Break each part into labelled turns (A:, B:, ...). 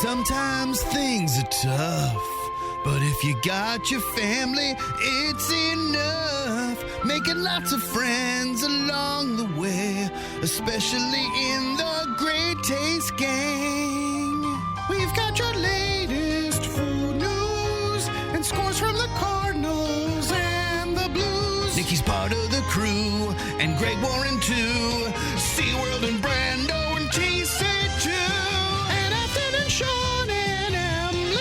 A: Sometimes things are tough, but if you got your family, it's enough. Making lots of friends along the way, especially in the Great Taste Gang. We've got your latest food news and scores from the Cardinals and the Blues. Nikki's part of the crew, and Greg Warren too. SeaWorld and Brando and Casey too. And Afton and Sean and Emily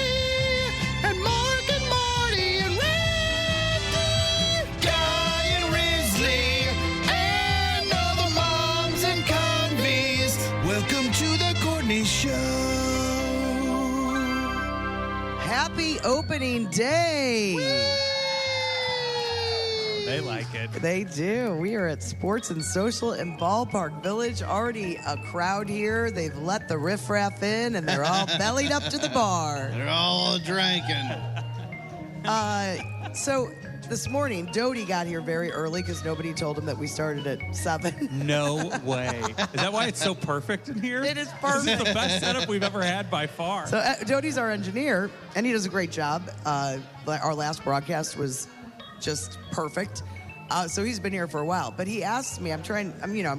A: and Mark and Marty and Randy, Guy and Risley and all the moms and convies. Welcome to the Courtney Show.
B: Happy opening day.
C: They like it.
B: They do. We are at Sports and Social in Ballpark Village. Already a crowd here. They've let the riffraff in, and they're all bellied up to the bar.
A: They're all drinking.
B: So this morning, Doty got here very early because nobody told him that we started at 7.
C: No way. Is that why it's so perfect in here?
B: It is
C: This
B: perfect.
C: is the best setup we've ever had by far.
B: So Doty's our engineer, and he does a great job. Our last broadcast was just perfect. So he's been here for a while. But he asked me, I'm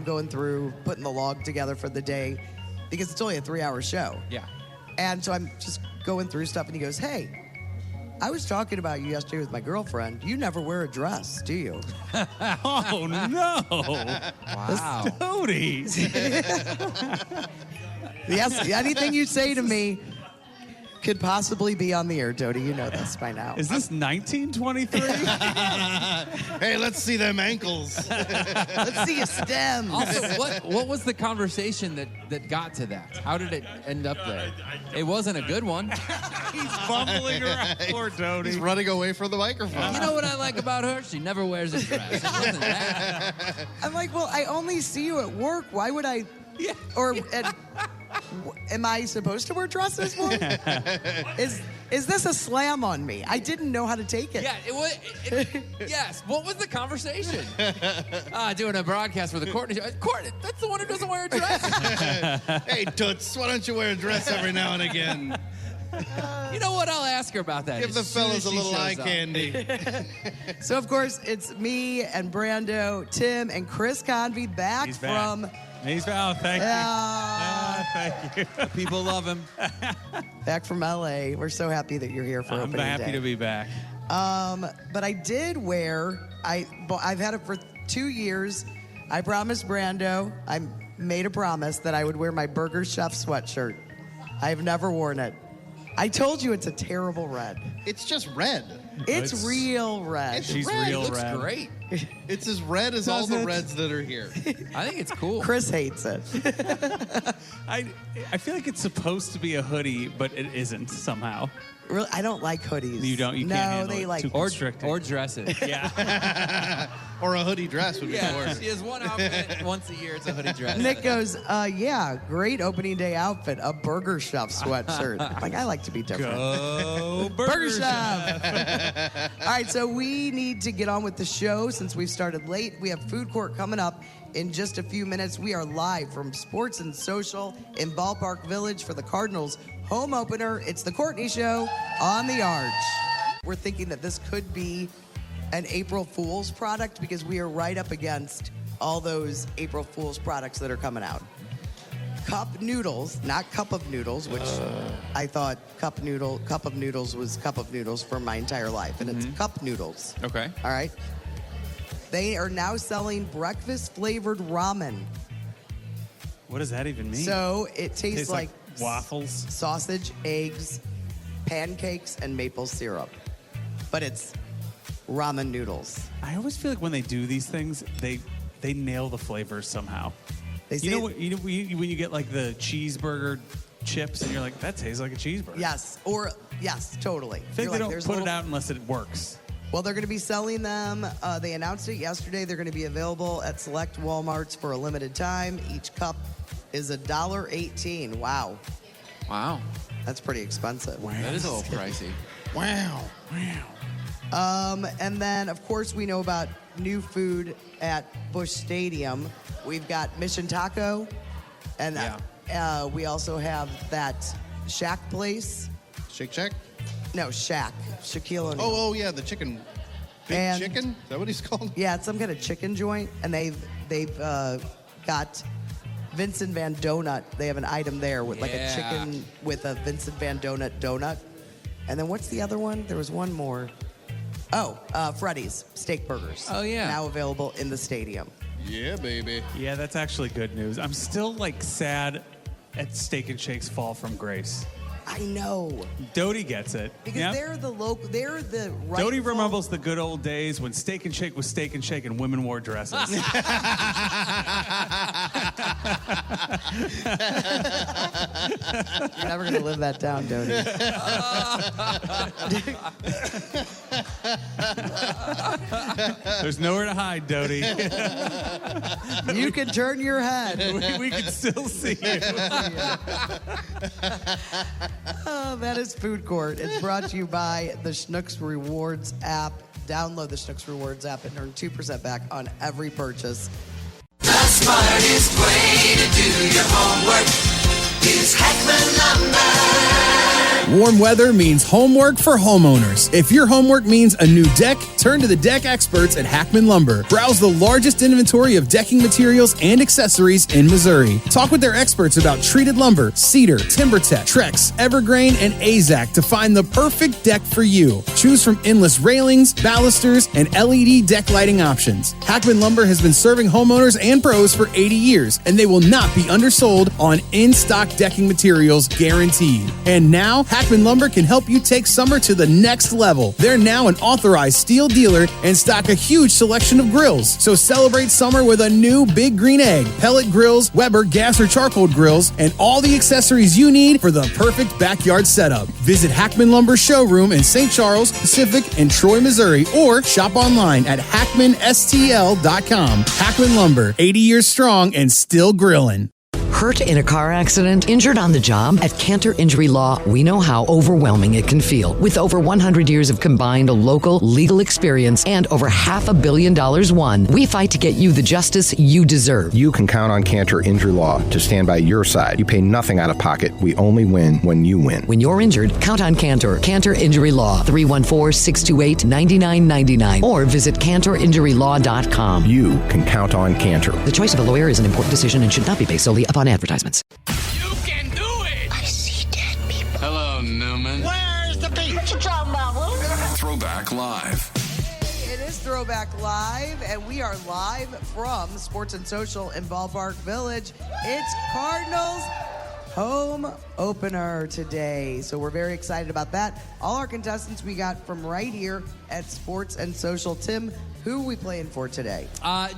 B: going through putting the log together for the day because it's only a 3-hour show.
C: Yeah.
B: And so I'm just going through stuff, and he goes, hey, I was talking about you yesterday with my girlfriend. You never wear a dress, do you?
C: Oh, no.
B: Wow.
C: Doty.
B: Yes, anything you say to me could possibly be on the air, Doty. You know this by now.
C: Is this 1923?
A: Hey, let's see them ankles.
B: Let's see a stem.
D: Also, what was the conversation that got to that? How did it end up there? It wasn't a good one.
C: He's fumbling around. Poor Doty.
A: He's running away from the microphone.
D: You know what I like about her? She never wears a dress. It wasn't that.
B: I'm like, well, I only see you at work. Why would I?
C: Yeah.
B: Or am I supposed to wear dresses more? Is this a slam on me? I didn't know how to take it.
D: Yeah, it was. Yes. What was the conversation? Doing a broadcast for the Courtney Show. Courtney, that's the one who doesn't wear a dress.
A: Hey, Toots, why don't you wear a dress every now and again?
D: You know what? I'll ask her about that.
A: Give the
D: as soon
A: fellas
D: as
A: a
D: she
A: little eye
D: shows up.
A: candy.
B: So, of course, it's me and Brando, Tim, and Chris Convey back
C: He's back.
B: from...
C: He's back. Oh, thank you. Thank you.
D: People love him.
B: Back from L.A. We're so happy that you're here for
C: I'm
B: opening
C: happy
B: day.
C: to be back.
B: But I did wear... I've had it for 2 years. I promised Brando, I made a promise that I would wear my Burger Chef sweatshirt. I've never worn it. I told you it's a terrible red.
A: It's just red.
B: It's real red.
A: It's
C: She's
A: red.
C: real
D: It looks
C: red.
D: great.
A: It's as red as all the reds that are here.
D: I think it's cool.
B: Chris hates it.
C: I feel like it's supposed to be a hoodie, but it isn't somehow.
B: Really, I don't like hoodies.
C: You don't. You
B: no,
C: can't handle
B: they
C: it.
B: like.
C: Too
D: Or
C: constricting.
D: dress it.
C: Yeah.
A: Or a hoodie dress would be
D: Yeah,
A: worse.
D: she has one outfit once a year. It's a hoodie dress.
B: Nick goes, yeah, great opening day outfit, a Burger Chef sweatshirt. Like, I like to be different.
C: Go
B: Burger Chef. All right, so we need to get on with the show since we've started late. We have food court coming up in just a few minutes. We are live from Sports and Social in Ballpark Village for the Cardinals home opener. It's the Courtney Show on the Arch. We're thinking that this could be an April Fool's product because we are right up against all those April Fool's products that are coming out. Cup noodles, not cup of noodles, which I thought cup of noodles was cup of noodles for my entire life, and it's cup noodles.
D: Okay.
B: All right. They are now selling breakfast flavored ramen.
C: What does that even mean?
B: So it tastes
C: Tastes like
B: like
C: waffles.
B: sausage, eggs, pancakes, and maple syrup. But it's ramen noodles.
C: I always feel like when they do these things, they nail the flavors somehow.
B: They say
C: You know when you get like the cheeseburger chips and you're like, that tastes like a cheeseburger.
B: yes, totally.
C: I think
B: You're
C: they
B: like,
C: don't
B: there's
C: put
B: a
C: it
B: little-
C: out unless it works.
B: Well, they're going to be selling them. They announced it yesterday. They're going to be available at select Walmarts for a limited time. Each cup is $1.18. Wow.
D: Wow.
B: That's pretty expensive.
D: That is a little pricey.
A: Wow.
B: And then, of course, we know about new food at Busch Stadium. We've got Mission Taco, and we also have that Shack Place.
A: Shake Shack?
B: No, Shaq. Shaquille O'Neal.
A: Oh, yeah, the chicken. Big
B: And-
A: chicken? Is that what he's called?
B: Yeah, it's some kind of chicken joint, and they've got Vincent Van Donut. They have an item there with like a
D: Yeah.
B: chicken with a Vincent Van donut. And then what's the other one? There was one more. Oh, Freddy's Steak Burgers.
D: Oh, yeah.
B: Now available in the stadium.
A: Yeah, baby.
C: Yeah, that's actually good news. I'm still like sad at Steak and Shake's fall from grace.
B: I know.
C: Doty gets it.
B: Because
C: Yeah.
B: they're the rightful...
C: Doty remembers the good old days when Steak and Shake was Steak and Shake and women wore dresses.
B: You're never going to live that down, Doty.
C: There's nowhere to hide, Doty.
B: You can turn your head.
C: we can still see you.
B: Oh, that is Food Court. It's brought to you by the Schnucks Rewards app. Download the Schnucks Rewards app and earn 2% back on every purchase.
E: The smartest way to do your homework is Heckman Lumber.
F: Warm weather means homework for homeowners. If your homework means a new deck, turn to the deck experts at Hackman Lumber. Browse the largest inventory of decking materials and accessories in Missouri. Talk with their experts about treated lumber, cedar, TimberTech, Trex, Evergreen, and AZAC to find the perfect deck for you. Choose from endless railings, balusters, and LED deck lighting options. Hackman Lumber has been serving homeowners and pros for 80 years, and they will not be undersold on in-stock decking materials guaranteed. And now, Hackman Lumber can help you take summer to the next level. They're now an authorized steel dealer and stock a huge selection of grills. So celebrate summer with a new Big Green Egg, pellet grills, Weber gas or charcoal grills, and all the accessories you need for the perfect backyard setup. Visit Hackman Lumber showroom in St. Charles, Pacific, and Troy, Missouri, or shop online at hackmanstl.com. Hackman Lumber, 80 years strong and still grilling.
G: Hurt in a car accident? Injured on the job? At Cantor Injury Law, we know how overwhelming it can feel. With over 100 years of combined local legal experience and over $500 million won, we fight to get you the justice you deserve.
H: You can count on Cantor Injury Law to stand by your side. You pay nothing out of pocket. We only win when you win.
G: When you're injured, count on Cantor. Cantor Injury Law, 314-628-9999, or visit CantorInjuryLaw.com.
H: You can count on Cantor.
G: The choice of a lawyer is an important decision and should not be based solely upon advertisements.
E: You can do it. I see dead people. Hello, Newman. Where's the beat? What you talking about,
I: Throwback Live.
B: It is Throwback Live, and we are live from Sports and Social in Ballpark Village. It's Cardinals home opener today, so we're very excited about that. All our contestants we got from right here at Sports and Social. Tim, who are we playing for today?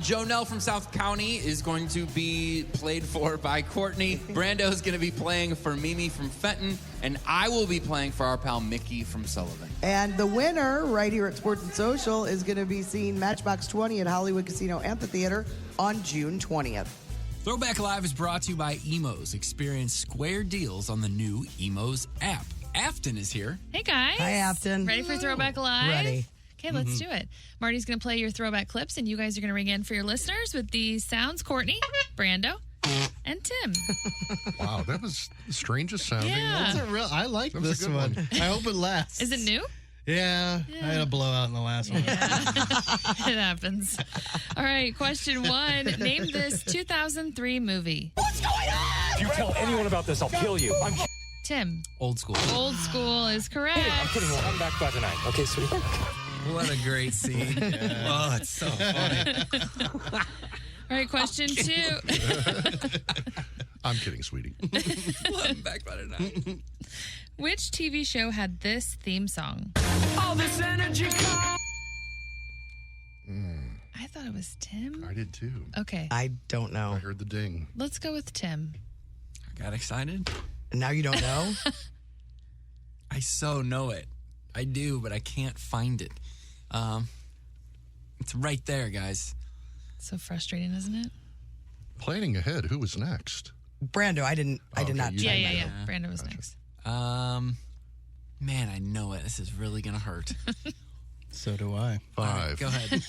D: Joe Nell from South County is going to be played for by Courtney. Brando is going to be playing for Mimi from Fenton. And I will be playing for our pal Mickey from Sullivan.
B: And the winner right here at Sports and Social is going to be seeing Matchbox 20 at Hollywood Casino Amphitheater on June 20th.
J: Throwback Live is brought to you by Emos. Experience square deals on the new Emos app. Afton is here.
K: Hey, guys.
B: Hi, Afton.
K: Ready for Throwback Live?
B: Ready.
K: Okay, let's do it. Marty's going to play your throwback clips, and you guys are going to ring in for your listeners with these sounds. Courtney, Brando, and Tim.
L: Wow, that was the strangest sounding.
K: Yeah.
A: That's I like
L: That was
A: this
L: a good
A: one.
L: one.
A: I hope it lasts.
K: Is it new?
A: Yeah, I had a blowout in the last one.
K: It happens. All right, question one. Name this 2003 movie.
E: What's going on?
M: If you tell anyone about this, I'll kill you.
K: Tim.
J: Old School.
K: Old School is correct.
M: I'm kidding. I'm back by tonight. Okay, sweetie.
J: What a great scene.
A: Yeah.
J: Oh, it's so funny.
K: All right, question two.
L: I'm kidding, sweetie.
J: I'm back by tonight.
K: Which TV show had this theme song?
E: All this energy comes.
K: I thought it was Tim.
L: I did too.
K: Okay,
B: I don't know.
L: I heard the ding.
K: let's go with Tim.
J: I got excited.
B: Now you don't know?
J: I so know it. I do, but I can't find it. It's right there, guys.
K: So frustrating, isn't it?
L: Planning ahead, who was next?
B: Brando, I did not.
L: you
K: Yeah,
L: didn't
K: yeah,
L: know.
K: yeah. Brando was next.
J: Man, I know it. This is really gonna hurt.
A: So do I.
L: 5.
J: Go ahead.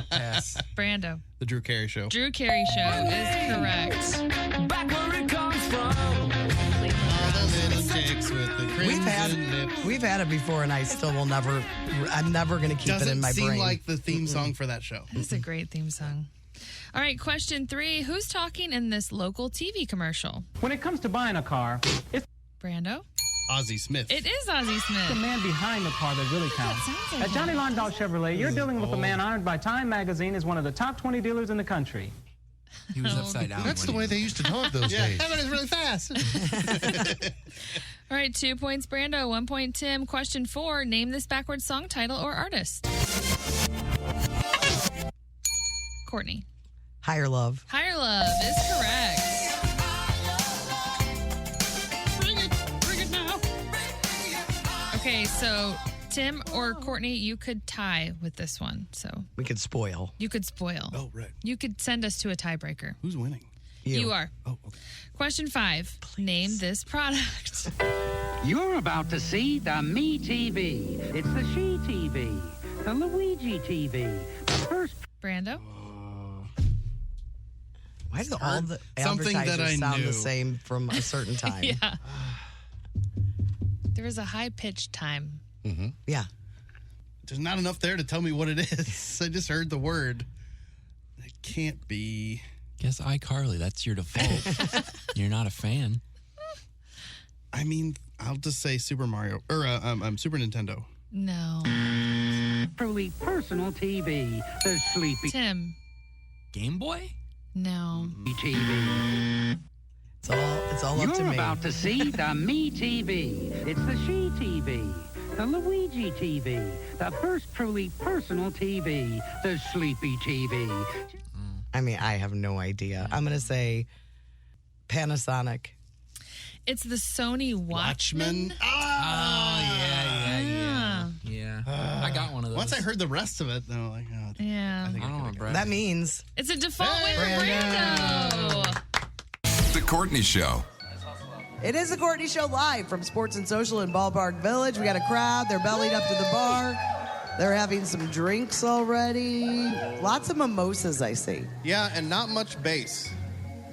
J: Pass.
K: Brando.
A: The Drew Carey Show.
K: Drew Carey Show is correct.
E: Back where it comes from.
A: All the little chicks will
B: We've had it before, and I still will never. I'm never going to keep it in my
N: Doesn't
B: brain.
N: seem like the theme song for that show.
K: It's a great theme song. All right, question 3. Who's talking in this local TV commercial?
O: When it comes to buying a car, it's
K: Brando?
N: Ozzie Smith.
K: It is Ozzie Smith.
O: the man behind the car that really counts. At Johnny Londall Chevrolet, you're dealing with a man honored by Time Magazine as one of the top 20 dealers in the country.
J: He was upside down.
L: That's the way they used to talk those days.
N: That is really fast.
K: All right, 2 points, Brando. 1 point, Tim. Question 4. Name this backwards song title or artist. Courtney.
B: Higher Love.
K: Higher Love is correct.
N: Bring it now.
K: Okay, so Tim or Courtney, you could tie with this one. So
B: We could spoil.
K: you could spoil.
N: Oh, right.
K: You could send us to a tiebreaker.
N: Who's winning?
K: You are.
N: Oh, okay.
K: Question 5. Name this product.
P: You're about to see the Me TV. It's the She TV, the Luigi TV, the first.
K: Brando?
B: Why do all the
N: Something that
B: advertisers
N: I
B: sound
N: knew.
B: the same from a certain time?
K: Yeah. There was a high-pitched time.
N: Mm-hmm.
B: Yeah.
N: There's not enough there to tell me what it is. I just heard the word. It can't be.
J: Guess iCarly. That's your default. You're not a fan.
N: I mean, I'll just say Super Mario or Super Nintendo.
K: No.
P: Truly personal TV, the Sleepy
K: Tim.
J: Game Boy?
K: No.
P: TV.
B: It's all up to
P: You're
B: me.
P: about to see the Me TV. It's the She TV, the Luigi TV, the first truly personal TV, the Sleepy TV.
B: I mean, I have no idea. I'm going to say Panasonic.
K: It's the Sony Watchman.
J: Yeah. I got one of those.
N: Once I heard the rest of it, then I'm like, oh,
K: Yeah.
N: I think I
J: don't
N: got
J: know,
N: it.
J: Brad.
B: That means
K: It's a default win for Brando.
I: The Courtney Show.
B: it is the Courtney Show live from Sports and Social in Ballpark Village. We got a crowd. They're bellied up to the bar. They're having some drinks already. Lots of mimosas, I see.
N: Yeah, and not much bass.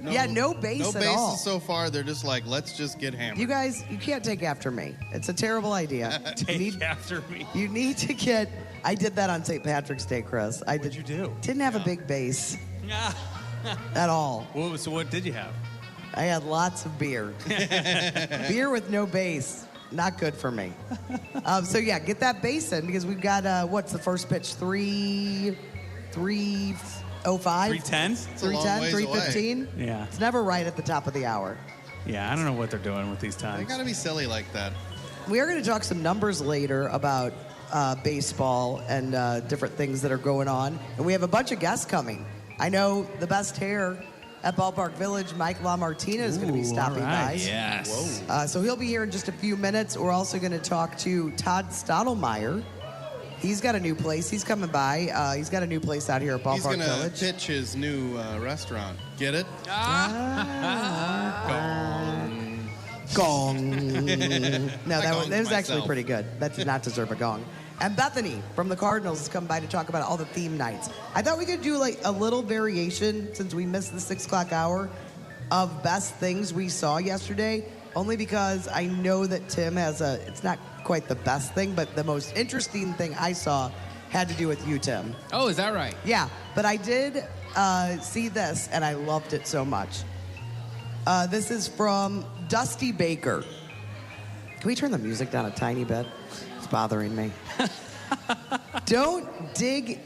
B: Yeah, no bass
N: No
B: at
N: bass
B: all.
N: so far. They're just like, let's just get hammered.
B: You guys, you can't take after me. It's a terrible idea.
C: Take after me.
B: You need to get. I did that on St. Patrick's Day, Chris.
C: What'd you do?
B: Didn't have a big bass at all.
C: Well, so what did you have?
B: I had lots of beer. Beer with no bass. Not good for me. So yeah, get that bass in because we've got what's the first pitch? 3:05.
C: 3:10?
N: It's a long
B: 3:10,
N: ways away.
B: 3:15.
C: Yeah.
B: It's never right at the top of the hour.
C: Yeah, I don't know what they're doing with these
N: They
C: times.
N: gotta be silly like that.
B: We are going to talk some numbers later about baseball and different things that are going on. And we have a bunch of guests coming. I know the best hair at Ballpark Village, Mike LaMartina, is going to be stopping by.
C: Yes.
B: So he'll be here in just a few minutes. We're also going to talk to Todd Stottlemyre. He's got a new place. He's coming by. He's got a new place out here at Ballpark
N: He's gonna
B: Village.
N: pitch his new restaurant. Get it?
B: Gong. No, that was actually
N: myself.
B: pretty good. That did not deserve a gong. And Bethany from the Cardinals has come by to talk about all the theme nights. I thought we could do like a little variation since we missed the 6 o'clock hour of best things we saw yesterday. Only because I know that Tim has it's not quite the best thing, but the most interesting thing I saw had to do with you, Tim.
D: Oh, is that right?
B: Yeah, but I did see this, and I loved it so much. This is from Dusty Baker. Can we turn the music down a tiny bit? It's bothering me. Don't dig.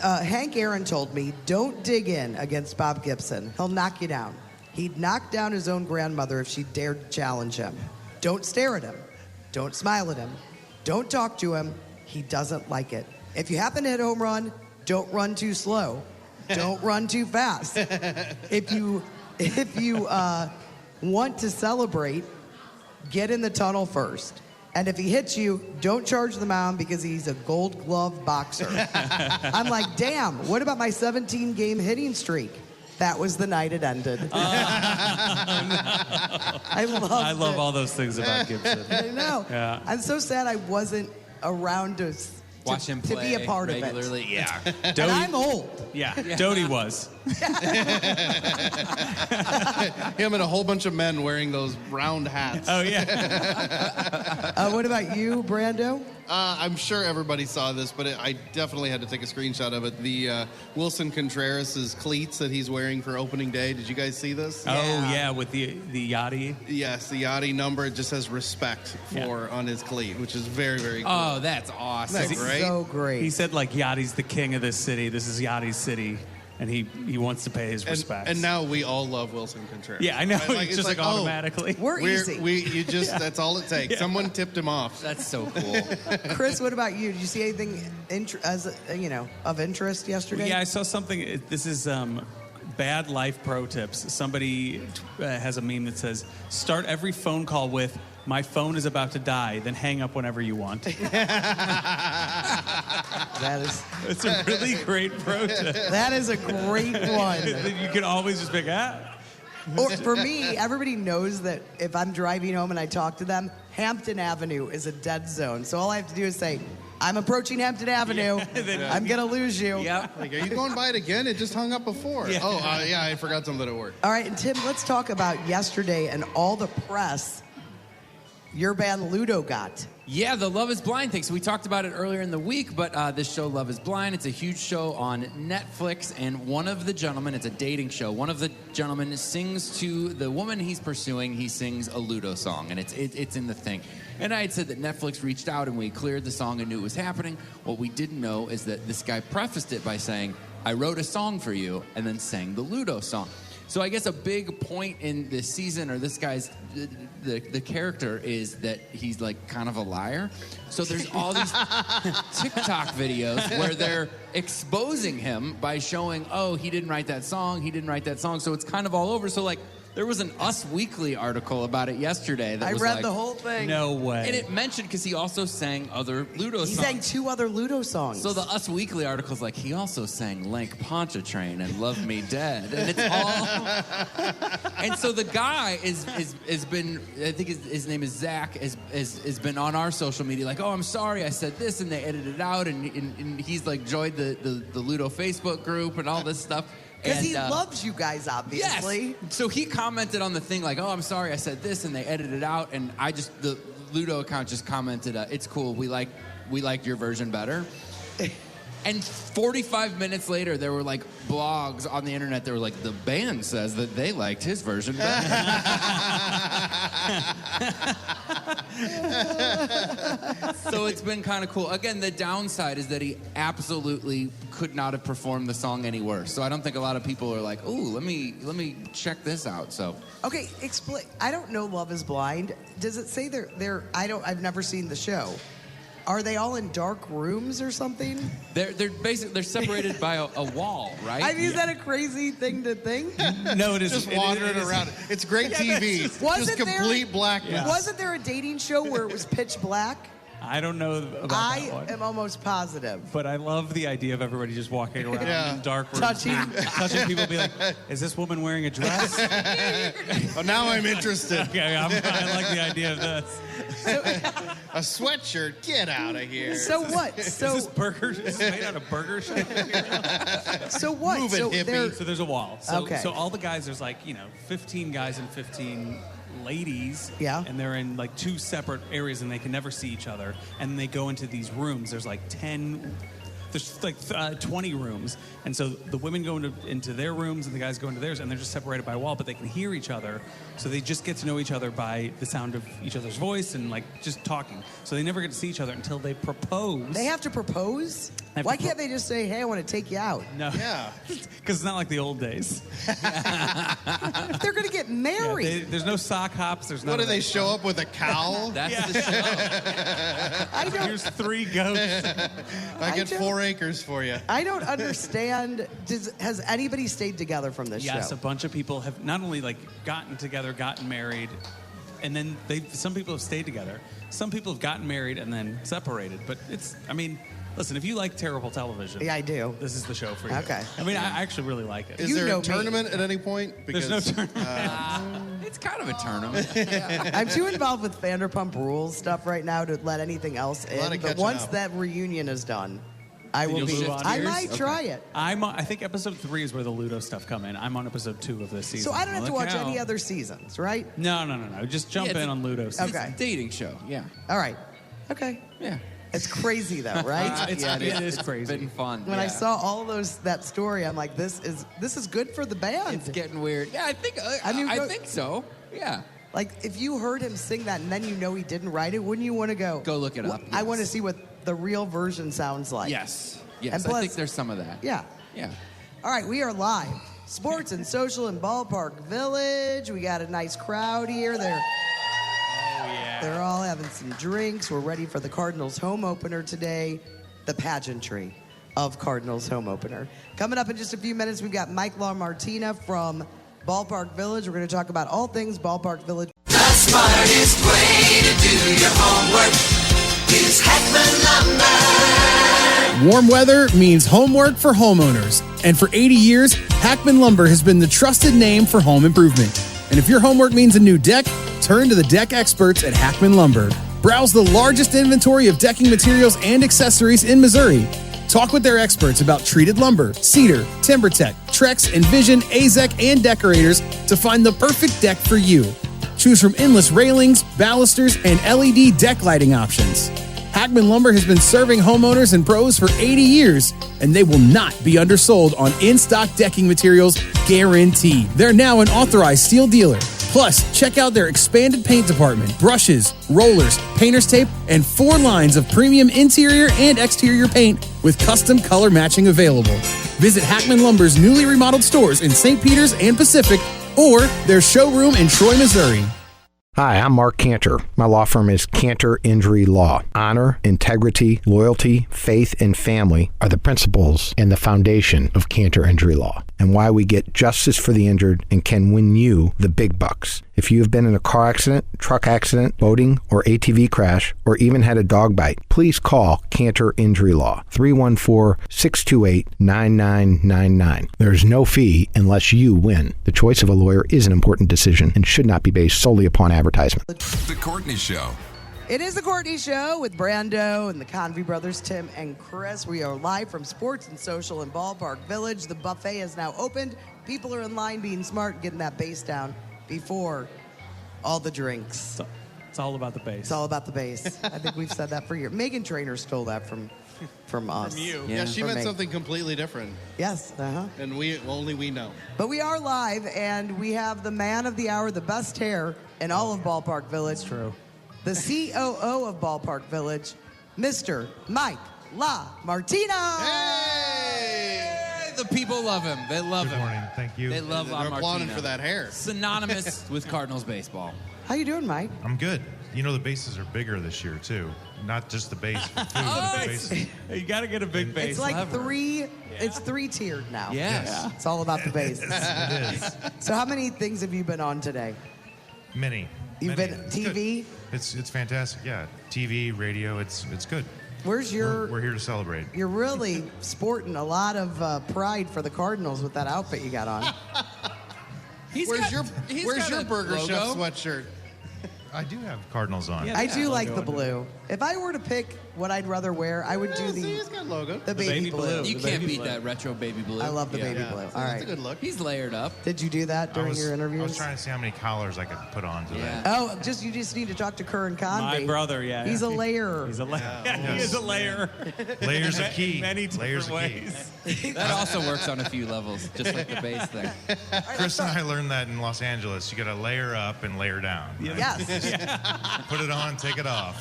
B: Hank Aaron told me, don't dig in against Bob Gibson. He'll knock you down. He'd knock down his own grandmother if she dared to challenge him. Don't stare at him. Don't smile at him. Don't talk to him. He doesn't like it. If you happen to hit a home run, don't run too slow. Don't run too fast. If you want to celebrate, get in the tunnel first. And if he hits you, don't charge the mound because he's a gold glove boxer. I'm like, damn, what about my 17-game hitting streak? That was the night it ended. I love
C: all those things about Gibson.
B: I know.
C: Yeah.
B: I'm so sad I wasn't around to
D: Watch him
B: to
D: play
B: be a part
D: regularly.
B: of it.
D: Yeah.
B: And I'm old.
C: Yeah, Dodie was.
N: Him and a whole bunch of men wearing those round hats.
C: Oh, yeah.
B: What about you, Brando?
N: I'm sure everybody saw this, but I definitely had to take a screenshot of it. The Wilson Contreras' cleats that he's wearing for opening day. Did you guys see this?
C: Oh, yeah, with the Yachty.
N: Yes, the Yachty number. It just says respect on his cleat, which is very, very cool.
D: Oh, that's awesome.
N: Isn't that great?
B: So great.
C: He said, like, Yachty's the king of this city. This is Yachty's city. And he wants to pay his respects.
N: And now we all love Wilson Contreras.
C: Yeah, I know.
N: Right?
C: It's just like automatically.
B: We're easy.
N: You just that's all it takes. Someone tipped him off.
D: That's so cool.
B: Chris, what about you? Did you see anything of interest yesterday?
C: Yeah, I saw something. This is bad life pro tips. Somebody has a meme that says, start every phone call with, my phone is about to die, then hang up whenever you want. It's a really great pro tip.
B: That is a great one.
C: You can always just be like,
B: Or for me, everybody knows that if I'm driving home and I talk to them, Hampton Avenue is a dead zone. So all I have to do is say, I'm approaching Hampton Avenue. I'm going to lose you.
N: Yep. Like, are you going by it again? It just hung up before.
B: Yeah.
N: Yeah, I forgot something at work.
B: All right, and Tim, let's talk about yesterday and all the press your band Ludo got.
D: Yeah, the Love is Blind thing. So we talked about it earlier in the week, but this show, Love is Blind, it's a huge show on Netflix, and one of the gentlemen, it's a dating show, one of the gentlemen sings to the woman he's pursuing, he sings a Ludo song, and it's in the thing. And I had said that Netflix reached out and we cleared the song and knew it was happening. What we didn't know is that this guy prefaced it by saying, I wrote a song for you, and then sang the Ludo song. So I guess a big point in this season, or this guy's, the character, is that he's like kind of a liar. So there's all these TikTok videos where they're exposing him by showing, oh, he didn't write that song, he didn't write that song. So it's kind of all over. So like, there was an Us Weekly article about it yesterday. That
B: I
D: was
B: read
D: like,
B: the whole thing.
C: No way.
D: And it mentioned, because he also sang other Ludo songs.
B: He sang 2 other Ludo songs.
D: So the Us Weekly article's like, he also sang Lank Pontchartrain and Love Me Dead. And it's all... And so the guy has been, I think his name is Zach, has been on our social media like, oh, I'm sorry, I said this, and they edited it out, and he's like joined the Ludo Facebook group and all this stuff.
B: Because he loves you guys, obviously.
D: Yes. So he commented on the thing like, oh, I'm sorry I said this, and they edited it out, and the Ludo account just commented, it's cool, we liked your version better. And 45 minutes later, there were like blogs on the internet that were like, the band says that they liked his version better. So it's been kind of cool. Again, the downside is that he absolutely could not have performed the song any worse. So I don't think a lot of people are like, ooh, let me check this out. So
B: okay, explain. I don't know Love is Blind. Does it say they're I've never seen the show. Are they all in dark rooms or something?
D: They're basically they're separated by a wall, right?
B: I mean, is that a crazy thing to think?
C: No, it isn't.
N: Just wandering around. It's great TV. Just complete blackness.
B: Wasn't there a dating show where it was pitch black?
C: I don't know about
B: that
C: one.
B: I am almost positive.
C: But I love the idea of everybody just walking around in dark rooms.
B: Touching
C: people, be like, is this woman wearing a dress?
N: Oh, now I'm interested.
C: Okay, I like the idea of this.
N: A sweatshirt, get out of here.
B: So what?
C: Is this made out of burger shop?
B: So what?
N: Move it, hippie.
C: So there's a wall. So,
B: Okay.
C: So all the guys, there's 15 guys and 15 ladies.
B: Yeah.
C: And they're in 2 separate areas and they can never see each other. And they go into these rooms. There's 20 rooms. And so the women go into their rooms and the guys go into theirs, and they're just separated by a wall, but they can hear each other. So they just get to know each other by the sound of each other's voice and just talking. So they never get to see each other until they propose.
B: They have to propose? Why can't they just say, hey, I want to take you out?
C: No.
N: Yeah.
C: Because it's not like the old days.
B: If they're going to get married.
C: There's no sock hops. There's no.
N: What do they show up with a cow?
D: That's the show.
C: Here's 3 goats.
N: I get 4 acres for you.
B: I don't understand. Has anybody stayed together from this show?
C: Yes, a bunch of people have not only gotten together, gotten married, and then some people have stayed together. Some people have gotten married and then separated. But listen, if you like terrible television,
B: yeah, I do.
C: This is the show for you.
B: Okay.
C: I actually really like it.
N: Is there a tournament at any point?
C: There's no tournament.
D: It's kind of a tournament.
B: I'm too involved with Vanderpump Rules stuff right now to let anything else
N: A lot
B: in.
N: of
B: But
N: catching
B: once
N: up.
B: that reunion is done, I will
C: You'll
B: be.
C: move on
B: I
C: yours?
B: might try it.
C: I think episode 3 is where the Ludo stuff come in. I'm on episode 2 of this season.
B: So I don't have to
C: Look
B: watch
C: out.
B: any other seasons, right?
C: No. Just jump in on Ludo season.
B: Okay.
D: It's a dating show. Yeah.
B: All right. Okay.
D: Yeah.
B: It's crazy though, right?
C: It is crazy.
D: It's been fun.
B: When I saw all that story, I'm like, this is good for the band.
D: It's getting weird. Yeah, I think. I think so. Yeah.
B: Like if you heard him sing that and then you know he didn't write it, wouldn't you want to go
D: look it up?
B: I want to see what the real version sounds like.
D: Yes.
B: And
D: Yes.
B: plus,
D: I think there's some of that.
B: Yeah.
D: Yeah.
B: All right, we are live. Sports and Social in Ballpark Village. We got a nice crowd here. They're all having some drinks. We're ready for the Cardinals home opener today, the pageantry of Cardinals home opener. Coming up in just a few minutes, we've got Mike LaMartina from Ballpark Village. We're going to talk about all things Ballpark Village.
Q: The smartest way to do your homework is Hackman Lumber.
F: Warm weather means homework for homeowners. And for 80 years, Hackman Lumber has been the trusted name for home improvement. And if your homework means a new deck, turn to the deck experts at Hackman Lumber. Browse the largest inventory of decking materials and accessories in Missouri. Talk with their experts about treated lumber, cedar, TimberTech, Trex, Envision, Azek, and Decorators to find the perfect deck for you. Choose from endless railings, balusters, and LED deck lighting options. Hackman Lumber has been serving homeowners and pros for 80 years, and they will not be undersold on in-stock decking materials, guaranteed. They're now an authorized steel dealer. Plus, check out their expanded paint department, brushes, rollers, painter's tape, and 4 lines of premium interior and exterior paint with custom color matching available. Visit Hackman Lumber's newly remodeled stores in St. Peters and Pacific, or their showroom in Troy, Missouri.
H: Hi, I'm Mark Cantor. My law firm is Cantor Injury Law. Honor, integrity, loyalty, faith, and family are the principles and the foundation of Cantor Injury Law, and why we get justice for the injured and can win you the big bucks. If you have been in a car accident, truck accident, boating, or ATV crash, or even had a dog bite, please call Cantor Injury Law, 314-628-9999. There's no fee unless you win. The choice of a lawyer is an important decision and should not be based solely upon advertisement.
I: The Courtney Show.
B: It is the Courtney Show with Brando and the Convey brothers, Tim and Chris. We are live from Sports and Social in Ballpark Village. The buffet is now opened. People are in line being smart and getting that bass down before all the drinks.
C: It's all about the bass.
B: It's all about the bass. I think we've said that for years. Megan Trainor stole that from us.
N: From you. Yeah, she meant something completely different.
B: Yes,
N: And only we know.
B: But we are live, and we have the man of the hour, the best hair in all of Ballpark Village.
C: That's true.
B: The COO of Ballpark Village, Mr. Mike LaMartina.
D: Hey! The people love him. They love him.
L: Good morning. Thank you.
D: They love
N: They're
D: LaMartina.
N: applauding for that hair.
D: Synonymous with Cardinals baseball.
B: How you doing, Mike?
L: I'm good. You know, the bases are bigger this year, too. Not just the base for food, but the bases.
C: You got to get a big bass.
B: It's like it's 3-tiered now.
D: Yes.
B: It's all about the bass.
L: It is.
B: So how many things have you been on today?
L: Many.
B: You've
L: Many.
B: been
L: It's
B: TV?
L: good. It's fantastic, yeah. TV, radio, it's good.
B: Where's your...
L: We're here to celebrate.
B: You're really sporting a lot of pride for the Cardinals with that outfit you got on.
N: Where's your Burger
D: logo.
N: Chef sweatshirt?
L: I do have Cardinals on.
B: I do like the blue. If I were to pick what I'd rather wear, I would do
N: It's got logo.
B: the baby blue.
D: You can't beat that retro baby blue.
B: I love the baby blue. All
N: That's
B: right.
N: a good look.
D: He's layered up.
B: Did you do that during your
L: I
B: interviews?
L: was trying to see how many collars I could put on today.
D: Yeah.
B: Oh, you just need to talk to Curran Convey.
C: My brother, yeah.
B: He's a layerer.
C: He's a layer.
L: Yeah.
C: He is a layer.
L: Layers are key.
C: Many
L: Layers
C: different
L: are key.
C: ways.
D: That also works on a few levels, just like the base thing.
L: Chris and I learned that in Los Angeles. You got to layer up and layer down. Right?
B: Yes.
L: Put it on, take it off.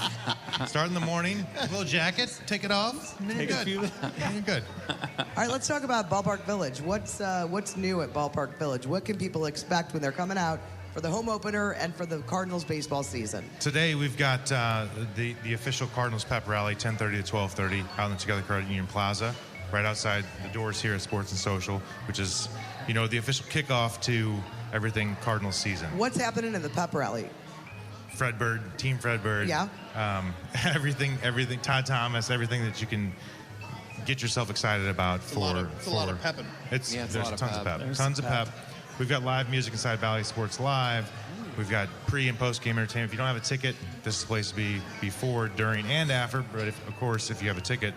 L: Start in the morning, a little jacket, take it off, and then you're good. You're good.
B: All right, let's talk about Ballpark Village. What's new at Ballpark Village? What can people expect when they're coming out for the home opener and for the Cardinals baseball season?
L: Today we've got the official Cardinals pep rally, 10:30 to 12:30, out in Together Credit Union Plaza, right outside the doors here at Sports and Social, which is, the official kickoff to everything Cardinals season.
B: What's happening in the pep rally?
L: Fredbird, Team Fredbird.
B: Yeah.
L: Everything. Todd Thomas, everything that you can get yourself excited about
N: It's a lot of pepping.
L: There's
D: a lot of
L: tons of
D: pep.
L: pep. Tons of pep. We've got live music inside Valley Sports Live. We've got pre- and post-game entertainment. If you don't have a ticket, this is the place to be before, during, and after. But of course, if you have a ticket,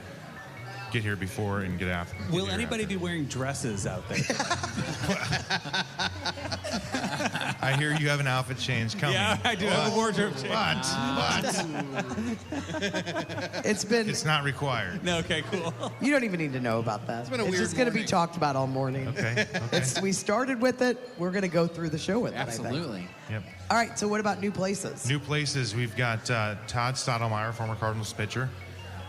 L: get here before and get after.
C: Will anybody be wearing dresses out there?
L: I hear you have an outfit change coming.
C: Yeah, I do have a wardrobe change.
L: But
B: It's
L: not required.
C: No, okay, cool.
B: You don't even need to know about that. It's
N: been a weird
B: just going to be
N: morning.
B: talked about all morning.
L: Okay.
B: We started with it. We're going to go through the show with
D: Absolutely.
B: it, I think.
L: Yep.
B: All right, so what about new places?
L: New places. We've got Todd Stottlemyre, former Cardinals pitcher.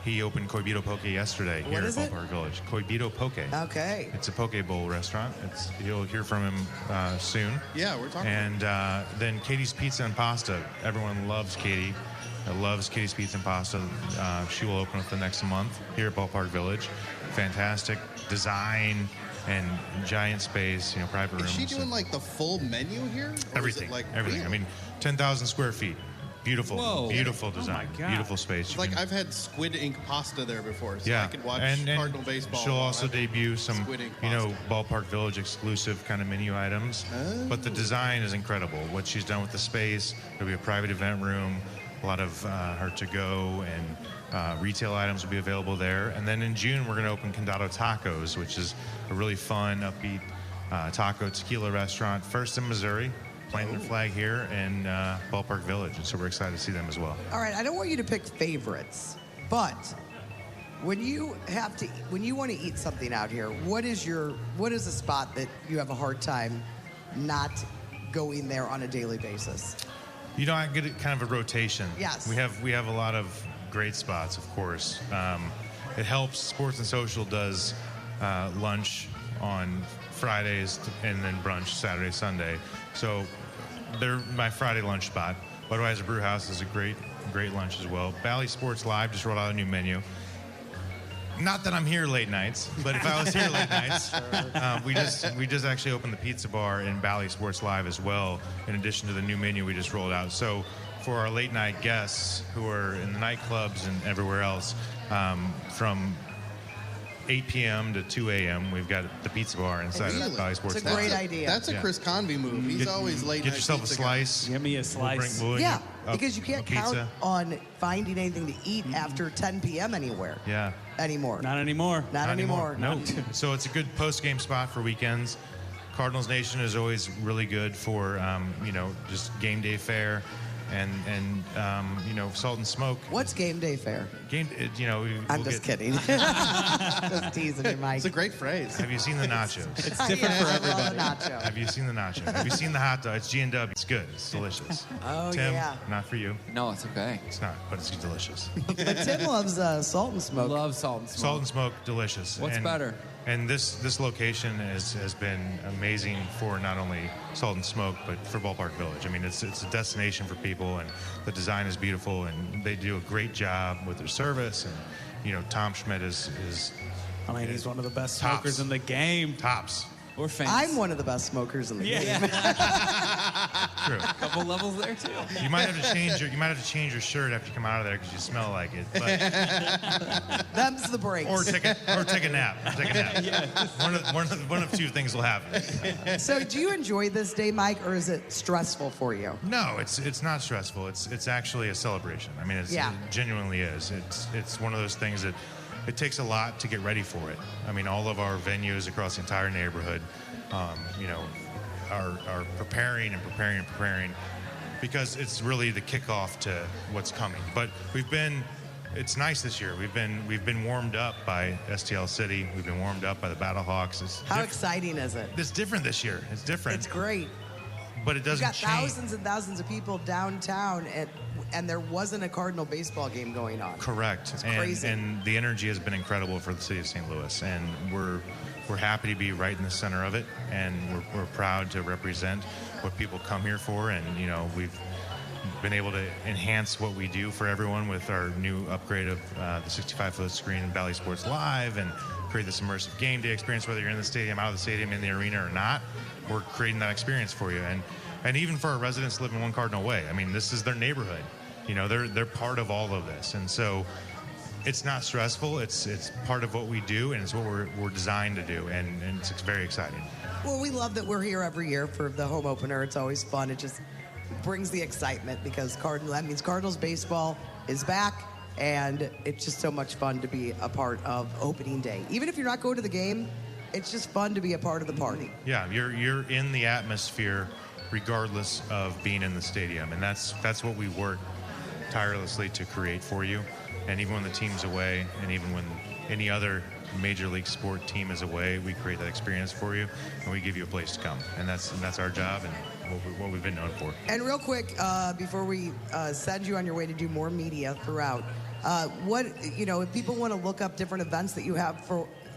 L: He opened Coibito Poke yesterday here
B: What
L: at
B: is it?
L: Ballpark Village. Coibito Poke.
B: Okay.
L: It's a poke bowl restaurant. You'll hear from him soon.
N: Yeah, we're talking.
L: And then Katie's Pizza and Pasta. Everyone loves Katie. Loves Katie's Pizza and Pasta. She will open up the next month here at Ballpark Village. Fantastic design and giant space. Private rooms.
N: Is she doing like the full menu here? Or is it,
L: everything?
N: like,
L: Everything.
N: really?
L: I mean, 10,000 square feet. Beautiful,
N: Whoa.
L: beautiful
N: Oh my
L: design,
N: God.
L: beautiful space.
N: It's
L: You
N: like
L: can-
N: I've had squid ink pasta there before, so
L: yeah,
N: I could watch
L: and
N: Cardinal baseball.
L: She'll
N: while
L: also
N: having
L: debut some,
N: squid ink
L: Ballpark Village exclusive kind of menu items. But the design is incredible. What she's done with the space. There'll be a private event room, a lot of her to-go and retail items will be available there. And then in June, we're going to open Condado Tacos, which is a really fun, upbeat taco tequila restaurant, first in Missouri. Planting their flag here in Ballpark Village, and so we're excited to see them as well.
B: All right, I don't want you to pick favorites, but when you want to eat something out here, what is a spot that you have a hard time not going there on a daily basis?
L: I get it kind of a rotation.
B: Yes.
L: We have a lot of great spots, of course. It helps. Sports and Social does lunch on Fridays and then brunch Saturday, Sunday. So they're my Friday lunch spot. Budweiser Brew House is a great lunch as well. Bally Sports Live just rolled out a new menu. Not that I'm here late nights, but if I was here late nights, we just actually opened the pizza bar in Bally Sports Live as well, in addition to the new menu we just rolled out. So for our late night guests who are in the nightclubs and everywhere else, from 8 p.m. to 2 a.m. We've got the pizza bar inside of Valley Sports.
B: It's a great idea.
N: That's a Chris Convey move. He's always late.
L: Get
N: night
L: yourself a
N: pizza guy.
L: slice.
C: Give me a slice.
L: We'll
B: Yeah,
L: bring
B: because you can't count
L: pizza.
B: on finding anything to eat after 10 p.m. anywhere
L: Yeah.
B: anymore.
C: Not anymore.
B: Not anymore.
L: No. So it's a good post-game spot for weekends. Cardinals Nation is always really good for just game day fare and Salt and Smoke.
B: What's game day fare?
L: I'm
B: just kidding. Just teasing you, Mike.
N: It's a great phrase.
L: Have you seen the nachos?
C: It's different for everybody.
B: Nacho.
L: Have you seen the nacho? Have you seen the hot dog? It's G&W. It's good. It's delicious.
B: Oh,
L: Tim,
B: yeah.
L: not for you.
D: No, it's okay.
L: It's not, but it's delicious.
B: But Tim loves Salt and Smoke.
D: Love Salt and Smoke.
L: Salt and Smoke, delicious.
D: What's better?
L: And this location has been amazing for not only Salt and Smoke, but for Ballpark Village. I mean, it's a destination for people, and the design is beautiful, and they do a great job with their service. And Tom Schmidt is
C: he's one of the best
L: Tops.
C: smokers in the game.
L: Tops.
D: We're fans.
B: I'm one of the best smokers in the game.
L: True.
D: A couple levels there too.
L: You might have to change your shirt after you come out of there because you smell like it. But
B: Them's the breaks.
L: or take a nap. One of two things will happen.
B: So, do you enjoy this day, Mike, or is it stressful for you?
L: No, it's not stressful. It's actually a celebration. I mean, it genuinely is. It's one of those things that it takes a lot to get ready for it. I mean, all of our venues across the entire neighborhood, are preparing because it's really the kickoff to what's coming. But it's nice this year. We've been warmed up by STL City. We've been warmed up by the Battlehawks.
B: How exciting is it?
L: It's different this year. It's different.
B: It's great.
L: But it doesn't
B: You've got
L: change.
B: thousands and thousands of people downtown, and there wasn't a Cardinal baseball game going on.
L: Correct.
B: It's crazy.
L: And the energy has been incredible for the city of St. Louis, and we're happy to be right in the center of it, and we're proud to represent what people come here for, and we've been able to enhance what we do for everyone with our new upgrade of the 65-foot screen in Bally Sports Live, and create this immersive game day experience, whether you're in the stadium, out of the stadium, in the arena or not. We're creating that experience for you, and even for our residents living one Cardinal way. I mean, this is their neighborhood. They're part of all of this, and so it's not stressful. It's part of what we do, and it's what we're designed to do, and it's very exciting.
B: Well, we love that we're here every year for the home opener. It's always fun. brings the excitement because that means Cardinals baseball is back, and it's just so much fun to be a part of opening day. Even if you're not going to the game, it's just fun to be a part of the party.
L: Yeah, you're in the atmosphere regardless of being in the stadium, and that's what we work tirelessly to create for you. And even when the team's away, and even when any other major league sport team is away, we create that experience for you, and we give you a place to come. And that's our job and what we've been known for.
B: And real quick, before we send you on your way to do more media throughout, if people want to look up different events that you have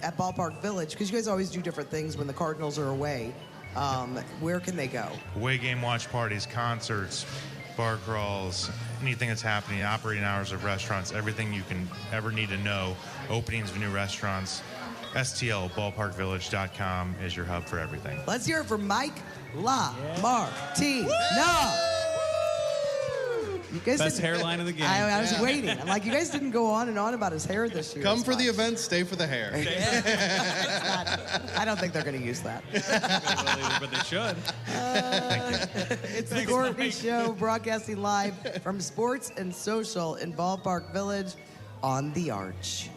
B: at Ballpark Village, because you guys always do different things when the Cardinals are away, where can they go?
L: Away game watch parties, concerts, bar crawls, anything that's happening, operating hours of restaurants, everything you can ever need to know, openings of new restaurants. STL, ballparkvillage.com is your hub for everything.
B: Let's hear it for Mike LaMartina. You guys
C: Best hairline of the game.
B: I was waiting. I'm like, you guys didn't go on and on about his hair this year.
N: Come for the event, stay for the hair.
B: I don't think they're going to use that.
C: But they should.
B: It's the Courtney Show, broadcasting live from Sports and Social in Ballpark Village on the Arch.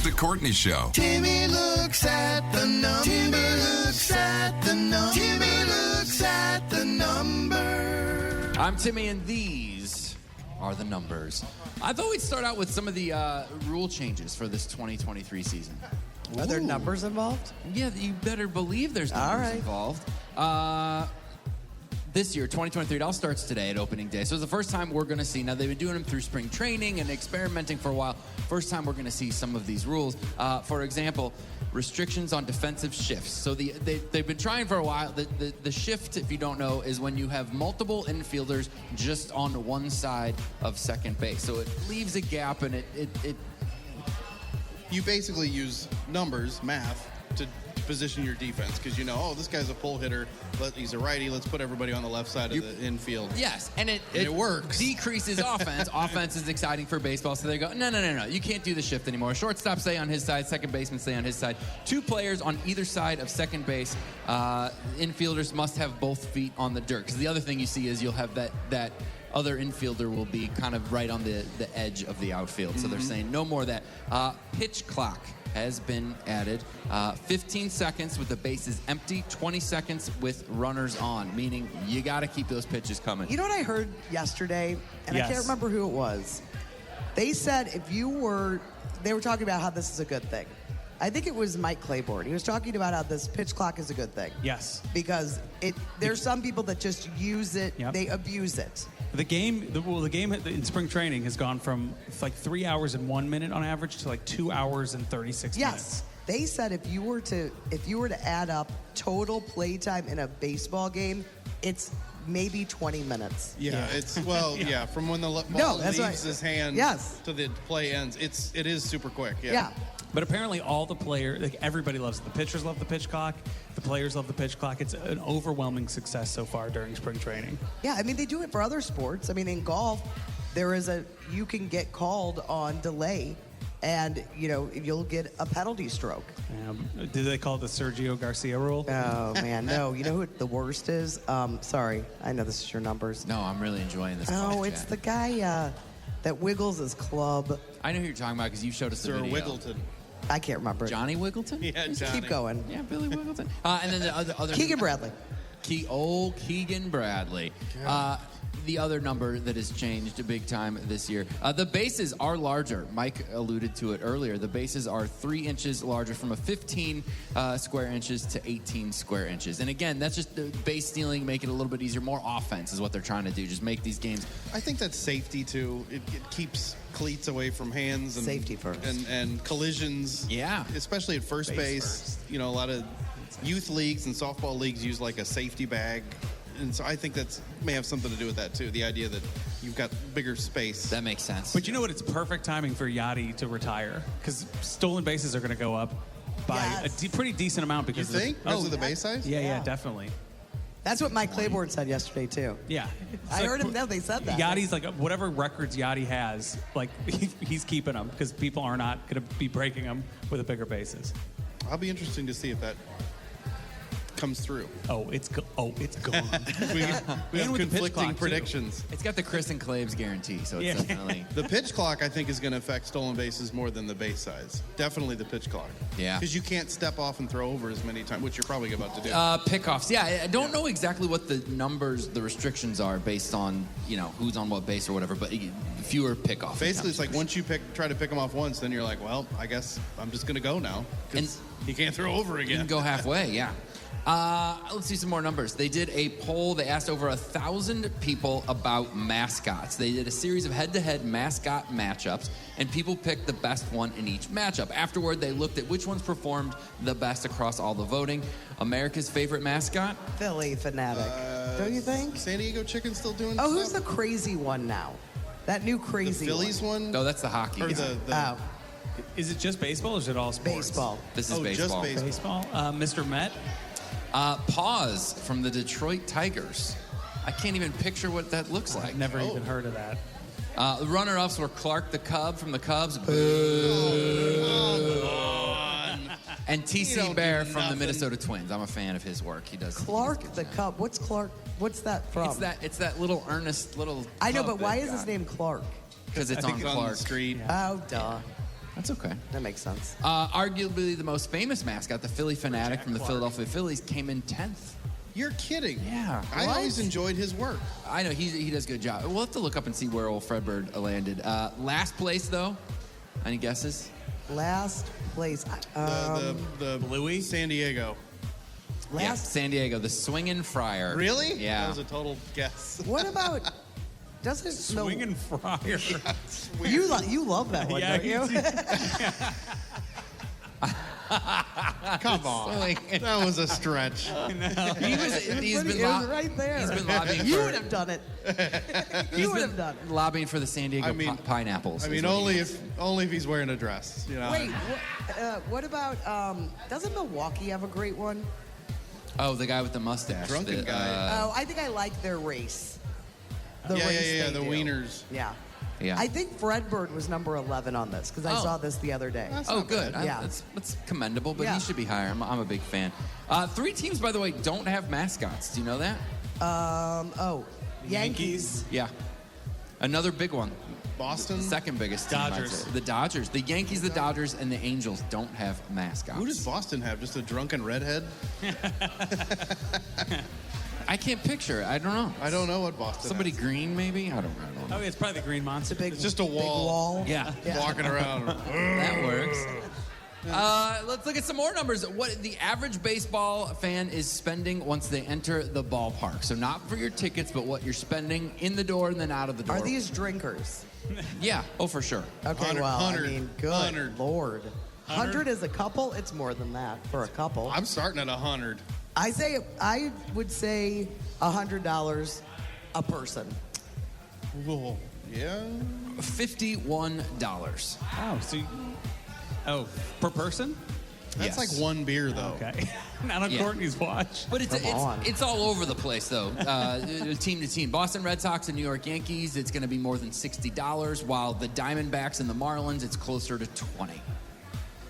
I: The Courtney Show.
A: Timmy looks at the number. Timmy looks at the number. Timmy looks at the number.
D: I'm Timmy, and these are the numbers. I thought we'd start out with some of the rule changes for this 2023 season.
B: Are there numbers involved?
D: Yeah, you better believe there's numbers involved. This year, 2023, it all starts today at opening day. So it's the first time we're going to see, now they've been doing them through spring training and experimenting for a while. First time we're going to see some of these rules. For example, restrictions on defensive shifts. So they've been trying for a while. The shift, if you don't know, is when you have multiple infielders just on one side of second base. So it leaves a gap, and it
N: You basically use numbers, math, to position your defense because this guy's a pull hitter, he's a righty, let's put everybody on the left side of the infield.
D: Yes, and it
N: works.
D: Decreases offense. Offense is exciting for baseball, so they go, no, you can't do the shift anymore. Shortstop stay on his side, second baseman stay on his side. Two players on either side of second base. Infielders must have both feet on the dirt, because the other thing you see is you'll have that other infielder will be kind of right on the edge of the outfield. So they're saying no more of that. Pitch clock has been added. 15 seconds with the bases empty, 20 seconds with runners on, meaning you got to keep those pitches coming.
B: You know what I heard yesterday? And
C: Yes.
B: I can't remember who it was. They said they were talking about how this is a good thing. I think it was Mike Claiborne. He was talking about how this pitch clock is a good thing.
C: Yes.
B: Because there's some people that just use it, they abuse it.
C: The game in spring training has gone from like 3 hours and 1 minute on average to like 2 hours and 36 minutes.
B: Yes. They said if you were to add up total playtime in a baseball game, it's maybe 20 minutes.
N: Yeah, it's from when the ball leaves his hand to the play ends, it is super quick. Yeah.
C: But apparently all the players, like everybody loves it. The pitchers love the pitch clock. The players love the pitch clock. It's an overwhelming success so far during spring training.
B: Yeah, I mean, they do it for other sports. I mean, in golf, you can get called on delay, and, you'll get a penalty stroke.
C: Do they call it the Sergio Garcia rule?
B: Oh, man, no. You know who the worst is? Sorry, I know this is your numbers.
D: No, I'm really enjoying this.
B: Oh, it's the guy that wiggles his club.
D: I know who you're talking about because you showed us the video.
N: Wiggleton.
B: I can't remember.
D: Johnny Wiggleton?
N: Yeah, Johnny.
B: Keep going.
D: Yeah, Billy Wiggleton. And then the other
B: Keegan Bradley.
D: Keegan Bradley. The other number that has changed big time this year. The bases are larger. Mike alluded to it earlier. The bases are 3 inches larger, from a 15 square inches to 18 square inches. And again, that's just the base stealing, make it a little bit easier. More offense is what they're trying to do. Just make these games.
N: I think that's safety too. It keeps cleats away from hands and
B: safety first
N: and collisions.
D: Yeah,
N: especially at first base. A lot of youth leagues and softball leagues use like a safety bag. And so I think that may have something to do with that, too. The idea that you've got bigger space.
D: That makes sense.
C: But you know what? It's perfect timing for Yachty to retire, because stolen bases are going to go up by a pretty decent amount. Because
N: you think? Because of the base size?
C: Yeah, definitely.
B: That's what Mike Claiborne said yesterday, too.
C: Yeah.
B: I heard him they said that.
C: Yachty's like, whatever records Yachty has, like, he's keeping them, because people are not going to be breaking them with the bigger bases.
N: I'll be interesting to see if that comes through.
C: It's gone.
N: We have
D: with the pitch
N: conflicting
D: clock, too.
N: predictions.
D: It's got the Chris and Claves guarantee, so it's definitely.
N: The pitch clock, I think, is going to affect stolen bases more than the base size. Definitely the pitch clock.
D: Yeah.
N: Because you can't step off and throw over as many times, which you're probably about to do.
D: Pickoffs. Yeah, I don't know exactly what the numbers, the restrictions are based on, who's on what base or whatever, but fewer pickoffs.
N: Basically, it's like once you try to pick them off once, then you're like, well, I guess I'm just going to go now. Because you can't throw over again.
D: You can go halfway, yeah. Let's see some more numbers. They did a poll. They asked over 1,000 people about mascots. They did a series of head-to-head mascot matchups, and people picked the best one in each matchup. Afterward, they looked at which ones performed the best across all the voting. America's favorite mascot?
B: Philly Fanatic. Don't you think?
N: San Diego Chicken's still doing
B: Oh, who's the crazy one now? That new crazy
N: The Phillies one?
D: No, that's the hockey.
N: Or
B: Oh,
C: Is it just baseball or is it all sports?
B: baseball.
D: This is
N: just
D: baseball.
N: baseball.
C: Mr. Met?
D: Pause from the Detroit Tigers. I can't even picture what that looks like.
C: I've never even heard of that.
D: The runner-ups were Clark the Cub from the Cubs. And TC Bear from the Minnesota Twins. I'm a fan of his work. He does.
B: Clark the Cub. What's Clark? What's that from?
D: It's that little earnest little.
B: I know,
D: cub
B: but why
D: they've
B: is his
D: got.
B: name Clark?
D: Because it's
N: I
D: on
N: think it's
D: Clark.
N: on the street.
B: Oh, duh.
D: That's okay.
B: That makes sense.
D: Arguably the most famous mascot, the Philly Fanatic from the Philadelphia Phillies, came in 10th.
N: You're kidding.
D: Yeah.
N: I always enjoyed his work.
D: I know, he does a good job. We'll have to look up and see where old Fredbird landed. Last place, though. Any guesses?
B: Last place.
N: The Bluey? San Diego.
D: Yeah, San Diego, the Swingin' Friar.
N: Really?
D: Yeah.
N: That was a total guess.
B: What about... Doesn't
C: Swingin' Friar.
B: You love that one, don't you?
N: Come on. That was a stretch.
D: He's been
B: right there.
D: He's been lobbying
B: You
D: for,
B: would have done it.
D: He's been lobbying for the San Diego Pineapples.
N: I mean, only if he's wearing a dress. You know.
B: Wait, what about... doesn't Milwaukee have a great one?
D: Oh, the guy with the mustache.
N: Drunken guy.
B: I think I like their race.
N: The wieners.
B: Yeah.
D: Yeah.
B: I think Fredbird was number 11 on this because I saw this the other day.
D: Oh, good.
B: Yeah.
D: That's commendable, but he should be higher. I'm a big fan. 3 teams, by the way, don't have mascots. Do you know that?
B: Yankees.
D: Yeah. Another big one.
N: Boston?
D: Second biggest team.
C: Dodgers.
D: The Dodgers. The Yankees, the Dodgers, and the Angels don't have mascots.
N: Who does Boston have? Just a drunken redhead?
D: I can't picture it. I don't know.
N: I don't know what Boston
D: Somebody
N: has.
D: green, maybe? I don't know.
C: Oh, it's probably the Green Monster.
N: It's just a wall.
D: Yeah.
N: Walking around.
D: That works. Let's look at some more numbers. What the average baseball fan is spending once they enter the ballpark. So not for your tickets, but what you're spending in the door and then out of the door.
B: Are these drinkers?
D: Yeah. Oh, for sure.
B: Okay,
N: 100,
B: well,
N: 100,
B: I mean, good
N: 100.
B: Lord. 100 as a couple? It's more than that for a couple.
N: I'm starting at 100.
B: I would say $100 a person.
N: Whoa. Yeah.
D: $51.
C: Oh, per person?
N: That's
D: Yes.
N: like one beer, though.
C: Okay. Not on
D: Yeah.
C: Courtney's watch.
D: But it's all over the place, though, team to team. Boston Red Sox and New York Yankees, it's going to be more than $60, while the Diamondbacks and the Marlins, it's closer to $20.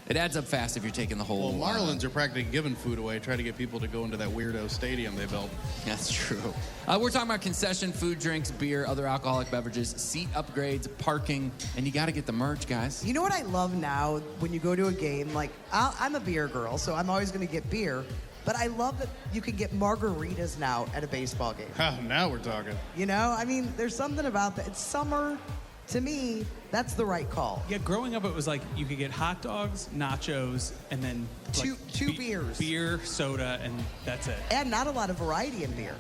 D: It adds up fast if you're taking the whole...
N: Well, Marlins are practically giving food away, try to get people to go into that weirdo stadium they built.
D: That's true. We're talking about concession, food, drinks, beer, other alcoholic beverages, seat upgrades, parking, and you got to get the merch, guys.
B: You know what I love now when you go to a game? Like, I'm a beer girl, so I'm always going to get beer. But I love that you can get margaritas now at a baseball game.
N: Oh, now we're talking.
B: You know, I mean, there's something about that. It's summer. To me, that's the right call.
C: Yeah, growing up, it was like you could get hot dogs, nachos, and then like
B: two beers.
C: Beer, soda, and that's it.
B: And not a lot of variety in beer.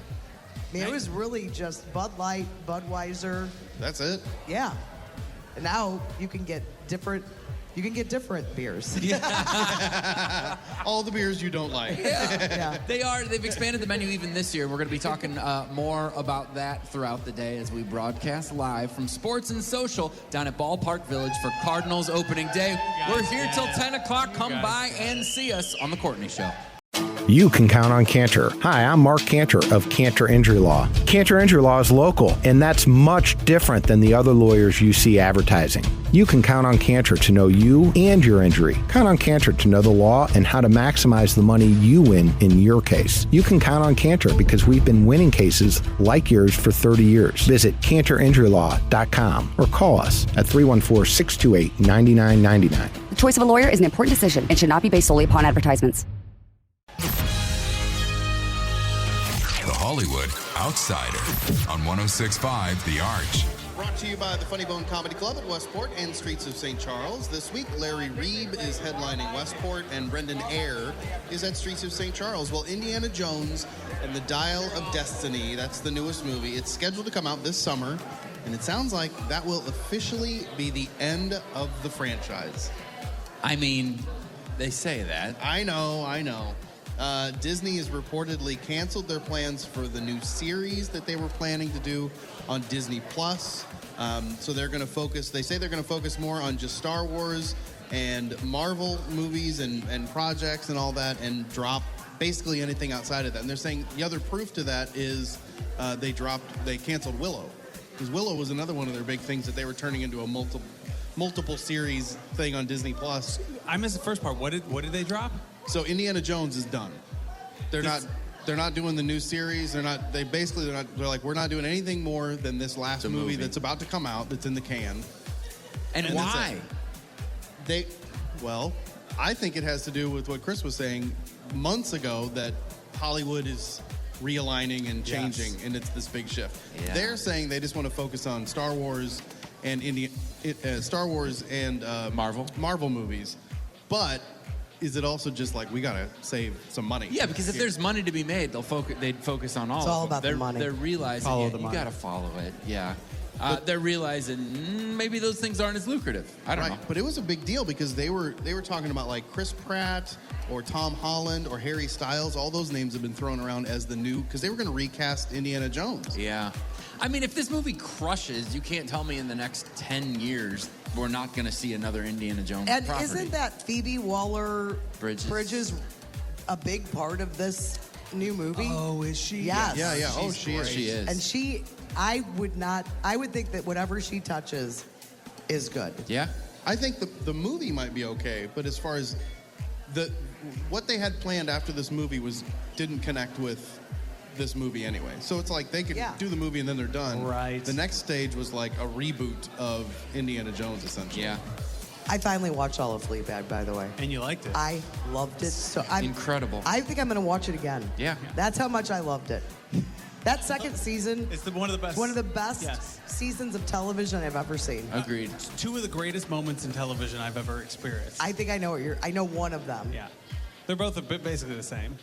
B: I mean, it was really just Bud Light, Budweiser.
N: That's it?
B: Yeah. And now you can get different beers.
N: All the beers you don't like.
B: Yeah.
D: They've expanded the menu even this year. We're going to be talking more about that throughout the day as we broadcast live from Sports and Social down at Ballpark Village for Cardinals opening day. We're here till 10 o'clock. Come by and see us on The Courtney Show.
H: You can count on Cantor. Hi, I'm Mark Cantor of Cantor Injury Law. Cantor Injury Law is local, and that's much different than the other lawyers you see advertising. You can count on Cantor to know you and your injury. Count on Cantor to know the law and how to maximize the money you win in your case. You can count on Cantor because we've been winning cases like yours for 30 years. Visit CantorInjuryLaw.com or call us at 314-628-9999.
R: The choice of a lawyer is an important decision and should not be based solely upon advertisements.
I: The Hollywood Outsider on 106.5 The Arch.
N: Brought to you by the Funny Bone Comedy Club at Westport and Streets of St. Charles. This week, Larry Reeb is headlining Westport and Brendan Eyre is at Streets of St. Charles. Well, Indiana Jones and the Dial of Destiny, that's the newest movie. It's scheduled to come out this summer, and it sounds like that will officially be the end of the franchise.
D: I mean, they say that.
N: I know. Disney has reportedly canceled their plans for the new series that they were planning to do on Disney Plus. So they're going to focus, they say they're going to focus more on just Star Wars and Marvel movies and projects and all that, and drop basically anything outside of that. And they're saying the other proof to that is they canceled Willow. Because Willow was another one of their big things that they were turning into a multiple series thing on Disney Plus.
C: I missed the first part. What did they drop?
N: So Indiana Jones is done. They're not doing the new series. They're like, we're not doing anything more than this last movie that's about to come out, that's in the can.
D: And why?
N: I think it has to do with what Chris was saying months ago, that Hollywood is realigning and changing, and it's this big shift. Yeah. They're saying they just want to focus on Star Wars and Marvel movies. But is it also just like, we got to save some money?
D: Yeah, because if there's money to be made, they'd focus on all of them.
B: It's all about the money.
D: They're realizing you got to follow it. Yeah. They're realizing maybe those things aren't as lucrative. I don't know.
N: But it was a big deal because they were talking about like Chris Pratt or Tom Holland or Harry Styles. All those names have been thrown around as the new, because they were going to recast Indiana Jones.
D: Yeah. I mean, if this movie crushes, you can't tell me in the next 10 years we're not going to see another Indiana Jones property.
B: Isn't that Phoebe Waller-Bridges a big part of this new movie?
C: Oh, is she?
B: Yes.
N: Yeah. Oh, she is.
D: She is.
B: And I would think that whatever she touches is good.
D: Yeah.
N: I think the movie might be okay, but as far as what they had planned after this movie didn't connect with this movie anyway. So it's like they could do the movie and then they're done.
C: Right.
N: The next stage was like a reboot of Indiana Jones, essentially.
D: Yeah.
B: I finally watched all of Fleabag, by the way.
C: And you liked it.
B: I loved it.
D: Incredible.
B: I think I'm going to watch it again.
D: Yeah.
B: That's how much I loved it. That second season.
C: It's one of the best.
B: One of the best seasons of television I've ever seen.
D: Agreed.
C: Two of the greatest moments in television I've ever experienced.
B: I think I know I know one of them.
C: Yeah. They're both basically the same.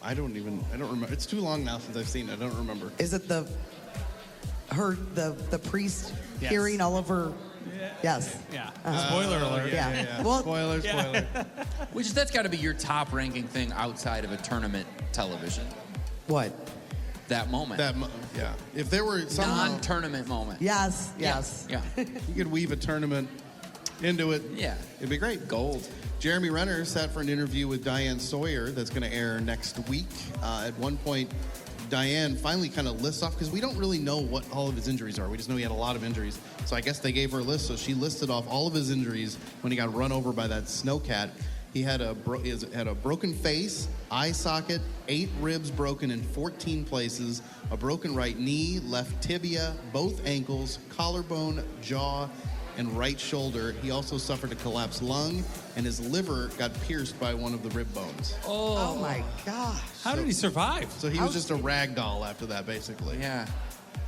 N: I don't remember. It's too long now since I've seen it. I don't remember.
B: Is it the priest hearing all of her?
C: Yeah.
B: Yes.
C: Yeah. Spoiler alert.
B: Yeah.
N: Well, spoiler.
D: That's got to be your top ranking thing outside of a tournament television.
B: What?
D: That moment.
N: Yeah. If there were some
D: non-tournament moment.
B: Yes.
D: Yeah.
N: You could weave a tournament into it.
D: Yeah.
N: It'd be great.
D: Gold.
N: Jeremy Renner sat for an interview with Diane Sawyer that's going to air next week. At one point, Diane finally kind of lists off, because we don't really know what all of his injuries are. We just know he had a lot of injuries. So I guess they gave her a list. So she listed off all of his injuries when he got run over by that snowcat. He had a broken face, eye socket, 8 ribs broken in 14 places, a broken right knee, left tibia, both ankles, collarbone, jaw, and right shoulder. He also suffered a collapsed lung, and his liver got pierced by one of the rib bones.
B: Oh my gosh.
C: How did he survive?
N: So he was just a rag doll after that, basically.
D: Yeah.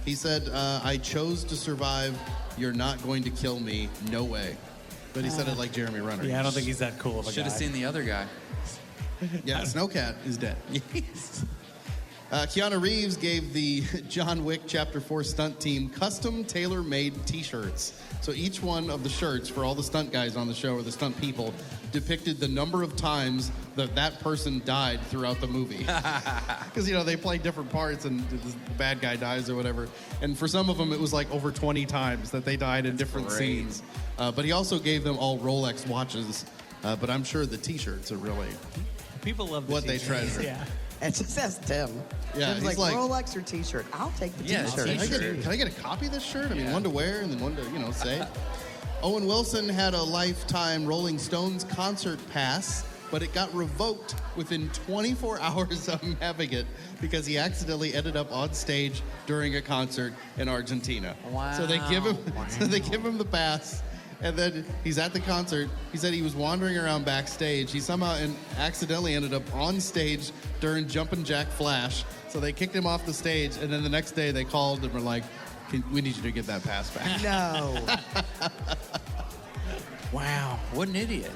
N: He said, I chose to survive. You're not going to kill me. No way. But he said it like Jeremy Renner.
C: Yeah, I don't think he's that cool of a guy.
D: Should have seen the other guy.
N: Yeah, Snowcat is dead.
D: Yes.
N: Keanu Reeves gave the John Wick Chapter 4 stunt team custom tailor-made T-shirts. So each one of the shirts for all the stunt guys on the show, or the stunt people, depicted the number of times that person died throughout the movie. Because, they play different parts and the bad guy dies or whatever. And for some of them, it was like over 20 times that they died in different scenes. But he also gave them all Rolex watches. But I'm sure the T-shirts are really
C: people love
N: what they treasure.
B: Yeah. It just says Tim.
N: Yeah,
B: Tim's like Rolex or T-shirt. I'll take the T-shirt.
N: Can I get a copy of this shirt? I mean, one to wear and then one to, say. Owen Wilson had a lifetime Rolling Stones concert pass, but it got revoked within 24 hours of him having it because he accidentally ended up on stage during a concert in Argentina.
D: Wow.
N: So they give him the pass, and then he's at the concert. He said he was wandering around backstage. He somehow accidentally ended up on stage during Jumpin' Jack Flash. So they kicked him off the stage, and then the next day they called and were like, we need you to get that pass back.
B: No.
D: Wow, what an idiot.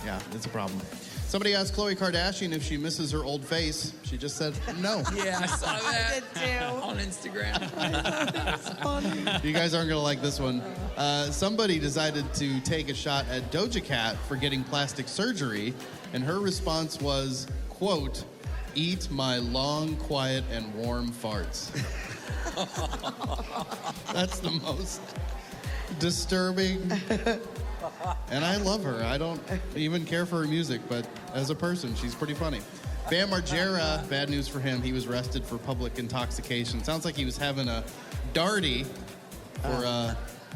N: Yeah, it's a problem. Somebody asked Khloe Kardashian if she misses her old face. She just said no.
D: Yeah, I saw that
B: I did too.
D: on Instagram.
B: It's funny.
N: You guys aren't going to like this one. Somebody decided to take a shot at Doja Cat for getting plastic surgery, and her response was, quote, "Eat my long, quiet, and warm farts." That's the most disturbing. And I love her. I don't even care for her music, but as a person, she's pretty funny. Bam Margera, bad news for him. He was arrested for public intoxication. Sounds like he was having a darty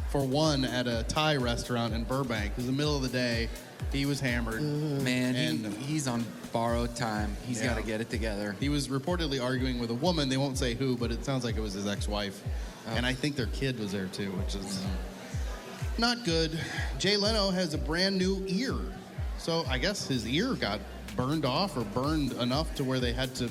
N: for one at a Thai restaurant in Burbank. It was the middle of the day. He was hammered.
D: Man, he's on borrowed time. He's
N: Yeah.
D: got to get it together.
N: He was reportedly arguing with a woman. They won't say who, but it sounds like it was his ex-wife. And I think their kid was there too, which is not good. Jay Leno has a brand new ear. So I guess his ear got burned off or burned enough to where they had to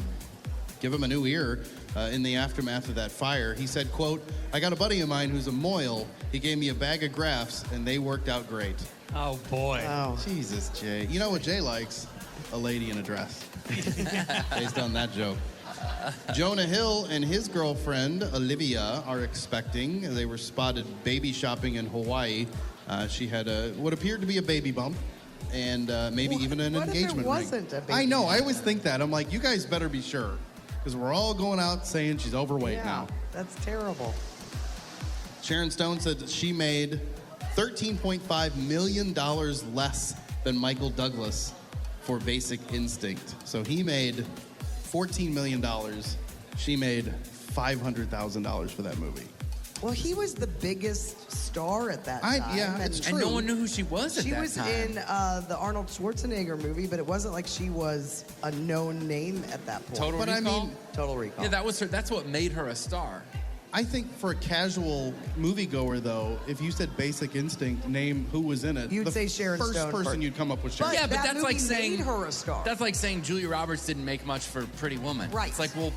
N: give him a new ear in the aftermath of that fire. He said, quote, "I got a buddy of mine who's a mohel. He gave me a bag of grafts and they worked out great."
C: Oh, boy.
B: Oh.
N: Jesus, Jay. You know what Jay likes? A lady in a dress. Based on that joke. Jonah Hill and his girlfriend, Olivia, are expecting. They were spotted baby shopping in Hawaii. She had what appeared to be a baby bump and maybe even an engagement ring.
B: What if it wasn't a baby
N: I know.
B: bump?
N: I always think that. I'm like, you guys better be sure. Because we're all going out saying she's overweight now.
B: That's terrible.
N: Sharon Stone said that she made $13.5 million less than Michael Douglas for Basic Instinct. So he made $14 million. She made $500,000 for that movie.
B: Well, he was the biggest star at that time.
N: Yeah, it's true.
D: And no one knew who she was at
B: She
D: that
B: was
D: time.
B: in the Arnold Schwarzenegger movie, but it wasn't like she was a known name at that point.
D: Total Recall?
N: I mean,
B: Total Recall.
D: Yeah, that was her. That's what made her a star.
N: I think for a casual moviegoer, though, if you said Basic Instinct, name who was in it,
B: You'd
N: the
B: say Sharon
N: first
B: Stone
N: person
B: first.
N: you'd come up with Sharon.
D: Yeah, but
B: that
D: that's like
B: movie
D: saying
B: made her a star.
D: That's like saying Julia Roberts didn't make much for Pretty Woman.
B: Right.
D: It's like, well,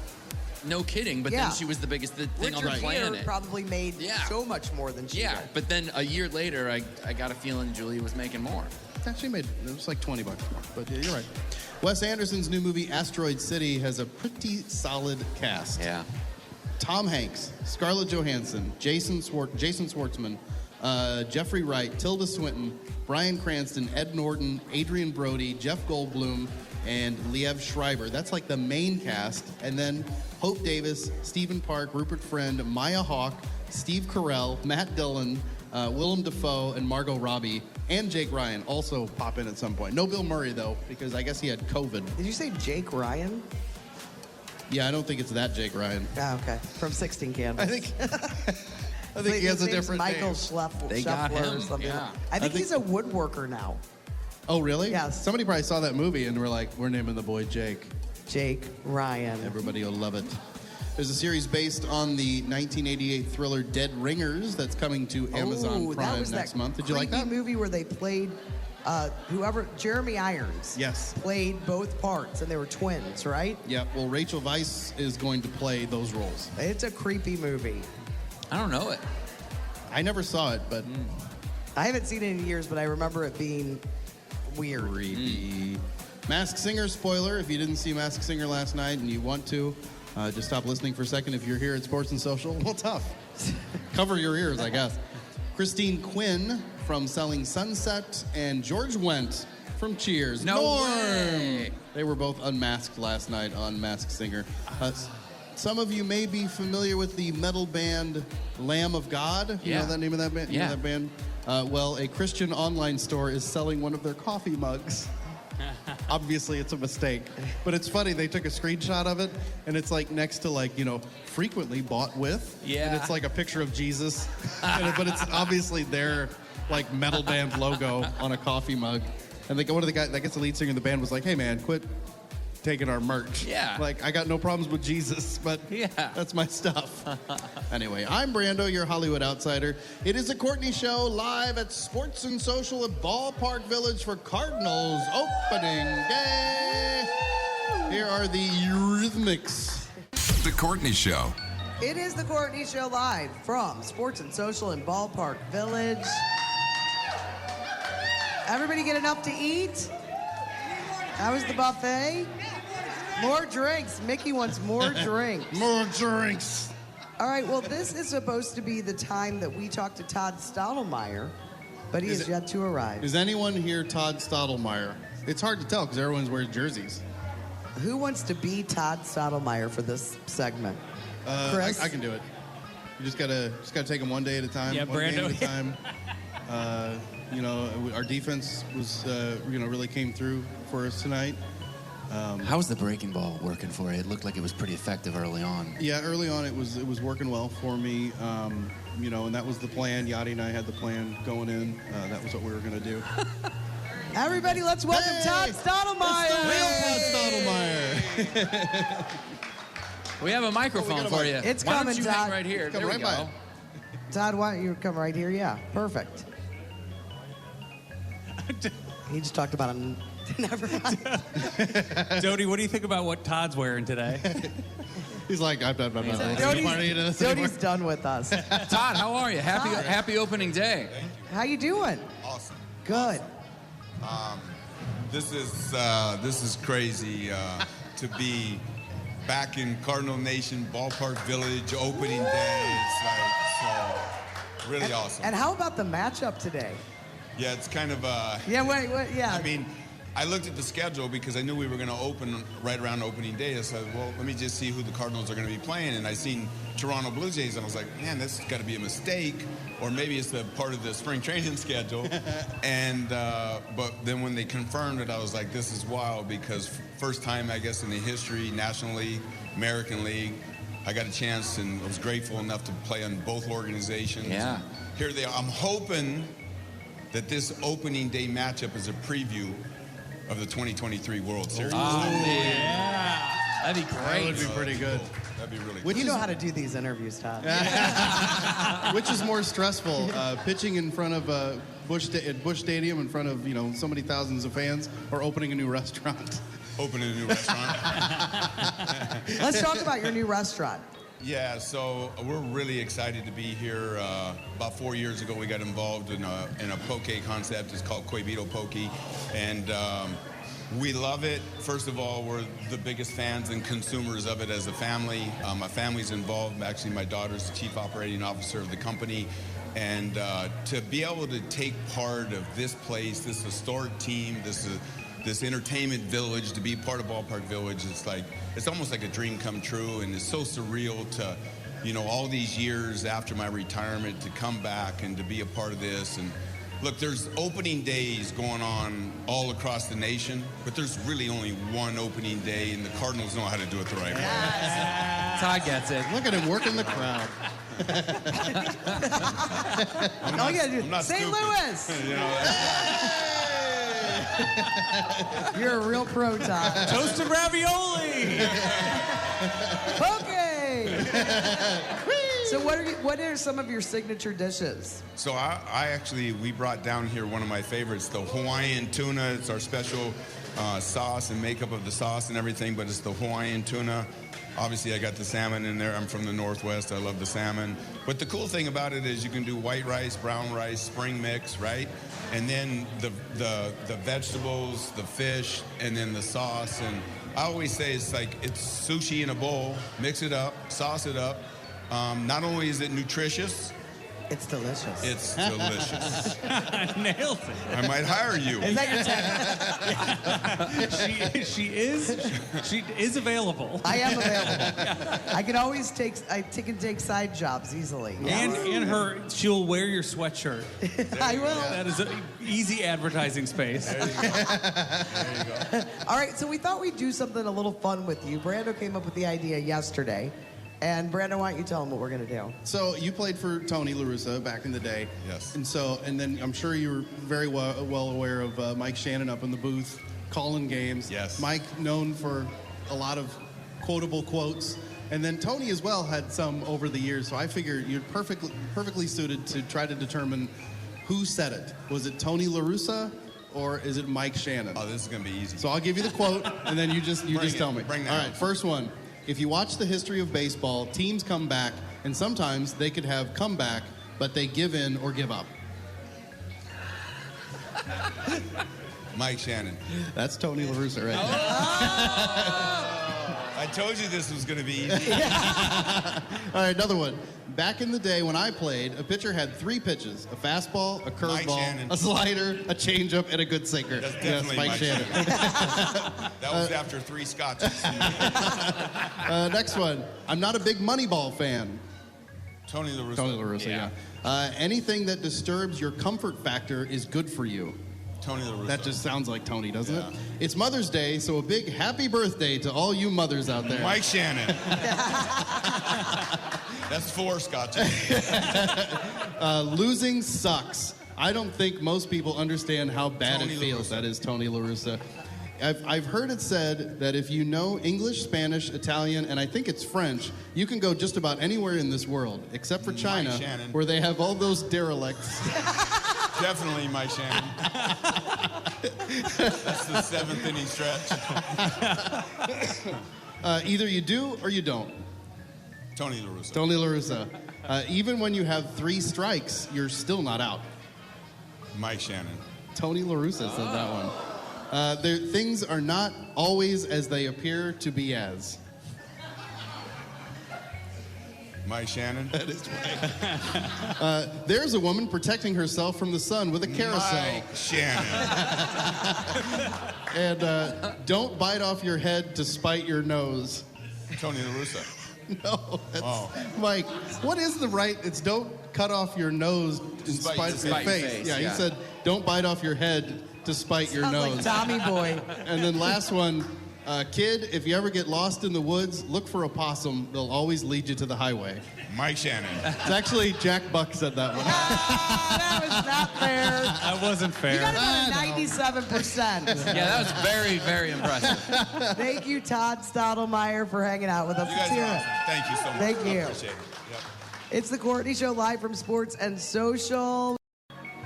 D: no kidding. But
B: Yeah.
D: then she was the biggest thing
B: Richard
D: on the
B: Gere
D: planet.
B: probably made so much more than she
D: Yeah,
B: did.
D: but then a year later, I got a feeling Julia was making more.
N: Yeah, she made, it was like $20 more, but yeah, you're right. Wes Anderson's new movie, Asteroid City, has a pretty solid cast.
D: Yeah.
N: Tom Hanks, Scarlett Johansson, Jason Schwartzman, Jeffrey Wright, Tilda Swinton, Bryan Cranston, Ed Norton, Adrian Brody, Jeff Goldblum, and Liev Schreiber. That's like the main cast. And then Hope Davis, Stephen Park, Rupert Friend, Maya Hawke, Steve Carell, Matt Dillon, Willem Dafoe, and Margot Robbie, and Jake Ryan also pop in at some point. No Bill Murray, though, because I guess he had COVID.
B: Did you say Jake Ryan?
N: Yeah, I don't think it's that Jake Ryan.
B: Oh, okay. From 16 Candles.
N: I think he has a
B: His name's
N: different
B: Michael
N: name.
B: Schleff,
D: They got
B: Scheffler or
D: him,
B: something.
D: yeah.
B: I think he's a woodworker now.
N: Oh, really?
B: Yes.
N: Somebody probably saw that movie and were like, we're naming the boy Jake.
B: Jake Ryan.
N: Everybody will love it. There's a series based on the 1988 thriller Dead Ringers that's coming to Amazon
B: that
N: Prime
B: was
N: next
B: that
N: month. Did you like
B: creepy
N: that?
B: movie where they played Jeremy Irons.
N: Yes.
B: Played both parts, and they were twins, right?
N: Yeah, well, Rachel Weisz is going to play those roles.
B: It's a creepy movie.
D: I don't know it.
N: I never saw it, but
B: I haven't seen it in years, but I remember it being weird.
N: creepy. Masked Singer spoiler. If you didn't see Masked Singer last night and you want to, just stop listening for a second. If you're here at Sports and Social, well, tough. Cover your ears, I guess. Christine Quinn from Selling Sunset and George Wendt from Cheers.
D: No
N: Norm!
D: way.
N: They were both unmasked last night on Masked Singer. Some of you may be familiar with the metal band Lamb of God. You know that name of that band? You know
D: Yeah.
N: that band? Well, a Christian online store is selling one of their coffee mugs. Obviously, it's a mistake. But it's funny. They took a screenshot of it, and it's like next to like, frequently bought with.
D: Yeah.
N: And it's like a picture of Jesus. But it's obviously their like metal band logo on a coffee mug. And like one of the guys, I guess the lead singer of the band was like, "Hey man, quit taking our merch."
D: Yeah.
N: Like I got no problems with Jesus, but that's my stuff. Anyway, I'm Brando, your Hollywood outsider. It is a Courtney Show live at Sports and Social at Ballpark Village for Cardinals opening day. Here are the Eurythmics.
I: The Courtney Show.
B: It is the Courtney Show live from Sports and Social in Ballpark Village. Everybody get enough to eat? How was the buffet? More drinks. Mickey wants more drinks.
N: More drinks.
B: All right, well, this is supposed to be the time that we talk to Todd Stottlemyre, but he has yet to arrive.
N: Is anyone here Todd Stottlemyre? It's hard to tell because everyone's wearing jerseys.
B: Who wants to be Todd Stottlemyre for this segment? Chris?
N: I can do it. You just gotta take them one day at a time.
C: Yeah,
N: one
C: Brando.
N: game at a time. Our defense was, really came through for us tonight.
D: How was the breaking ball working for you? It looked like it was pretty effective early on.
N: Yeah, early on it was working well for me. And that was the plan. Yachty and I had the plan going in. That was what we were gonna do.
B: Everybody, let's welcome Todd Stottlemyre.
N: It's the real Todd Stottlemyre.
D: We have a microphone for you.
B: It's
D: Why
B: coming,
D: don't you
B: Todd.
D: hang right here? There we go.
B: Todd, why don't you come right here? Yeah, perfect. He just talked about him. Never mind.
C: Dodie, what do you think about what Todd's wearing today?
N: He's like, I'm done.
B: Doty's done with us.
D: Todd, how are you? Happy opening day.
B: How you doing?
S: Awesome.
B: Good.
S: This is crazy to be back in Cardinal Nation, Ballpark Village, opening day. It's like so really awesome.
B: And how about the matchup today?
S: Yeah, it's kind of
B: Yeah, wait, yeah.
S: I mean, I looked at the schedule because I knew we were going to open right around opening day. I said, well, let me just see who the Cardinals are going to be playing. And I seen Toronto Blue Jays, and I was like, man, this has got to be a mistake, or maybe it's the part of the spring training schedule. And but then when they confirmed it, I was like, this is wild, because first time, I guess, in the history, National League, American League, I got a chance and was grateful enough to play on both organizations.
D: Yeah.
S: Here they are. I'm hoping that this opening day matchup is a preview of the 2023 World Series.
D: Oh, yeah. That'd be great.
N: That would be pretty good.
S: That'd be really
B: You know how to do these interviews, Todd.
N: Which is more stressful, pitching in front of Busch Stadium in front of so many thousands of fans, or opening a new restaurant?
S: Opening a new restaurant.
B: Let's talk about your new restaurant.
S: Yeah, so we're really excited to be here. About 4 years ago, we got involved in a poke concept. It's called Quibito Poke, and we love it. First of all, we're the biggest fans and consumers of it as a family. My family's involved. Actually, my daughter's the chief operating officer of the company. And to be able to take part of this place, this historic team, this entertainment village, to be part of Ballpark Village, it's almost like a dream come true, and it's so surreal to, all these years after my retirement, to come back and to be a part of this. And look, there's opening days going on all across the nation, but there's really only one opening day, and the Cardinals know how to do it the right way.
D: Todd gets it.
N: Look at him working the crowd.
S: I'm not
B: St.
S: stupid.
B: Louis. You're a real pro, Todd.
C: Toasted ravioli.
B: Okay. So what are some of your signature dishes?
S: So we brought down here one of my favorites, the Hawaiian tuna. It's our special sauce and makeup of the sauce and everything, but it's the Hawaiian tuna. Obviously, I got the salmon in there. I'm from the Northwest. I love the salmon. But the cool thing about it is you can do white rice, brown rice, spring mix, right? And then the vegetables, the fish, and then the sauce. And I always say it's sushi in a bowl. Mix it up, sauce it up. Not only is it nutritious,
B: it's delicious.
S: It's delicious.
C: Nailed it.
S: I might hire you.
B: Is that your tech?
C: She is available.
B: I am available. I can always take side jobs easily.
C: And she'll wear your sweatshirt.
B: I will.
C: That is an easy advertising space.
S: There you go.
B: All right, so we thought we'd do something a little fun with you. Brando came up with the idea yesterday. And Brandon, why don't you tell them what we're going to do?
N: So you played for Tony La Russa back in the day.
S: Yes.
N: And then I'm sure you were very well aware of Mike Shannon up in the booth calling games.
S: Yes.
N: Mike, known for a lot of quotable quotes. And then Tony as well had some over the years. So I figure you're perfectly suited to try to determine who said it. Was it Tony La Russa or is it Mike Shannon?
S: Oh, this is going to be easy.
N: So I'll give you the quote, and then you just tell me.
S: Bring that
N: All
S: up.
N: right, first one. If you watch the history of baseball, teams come back, and sometimes they could have come back, but they give in or give up.
S: Mike Shannon.
N: That's Tony La Russa right
S: I told you this was going to be easy.
N: there. All right, another one. Back in the day when I played, a pitcher had 3 pitches: a fastball, a
S: Mike Shannon.
N: curveball, a slider, a changeup, and a good sinker.
S: That's definitely
N: Mike Shannon.
S: That was after 3 scotches.
N: Next one. I'm not a big Moneyball fan.
S: Tony La Russa.
N: Tony La Russa, yeah. Anything that disturbs your comfort factor is good for you.
S: Tony La Russa.
N: That just sounds like Tony, doesn't it? It's Mother's Day, so a big happy birthday to all you mothers out there.
S: Mike Shannon. That's 4 scotches.
N: Losing sucks. I don't think most people understand how bad
S: Tony
N: it
S: La
N: feels.
S: Russa.
N: That is Tony La Russa. I've heard it said that if you know English, Spanish, Italian, and I think it's French, you can go just about anywhere in this world, except for China,
S: Shannon.
N: where they have all those derelicts.
S: Definitely Mike Shannon. That's the 7th inning stretch.
N: Either you do or you don't.
S: Tony La Russa.
N: Tony La Russa. Even when you have 3 strikes, you're still not out.
S: Mike Shannon.
N: Tony La Russa said that one. Things are not always as they appear to be as.
S: Mike Shannon.
N: That is right. There's a woman protecting herself from the sun with a carousel.
S: Mike Shannon.
N: And don't bite off your head to spite your nose.
S: Tony La Russa.
N: No, that's Mike. What is the right? It's don't cut off your nose to spite your face. Yeah, he said don't bite off your head to spite your nose.
B: Like Tommy Boy.
N: And then last one, kid, if you ever get lost in the woods, look for a possum. They'll always lead you to the highway.
S: Mike Shannon.
N: It's actually Jack Buck said that one.
B: That was not fair.
C: That wasn't fair.
B: You got about 97%.
D: Yeah, that was very, very impressive.
B: Thank you, Todd Stottlemyre, for hanging out with us.
S: You guys
B: Let's hear
S: are
B: it.
S: awesome. Thank you so much.
B: Thank
S: I
B: you.
S: appreciate it. Yep.
B: It's the Courtney Show live from Sports and Social.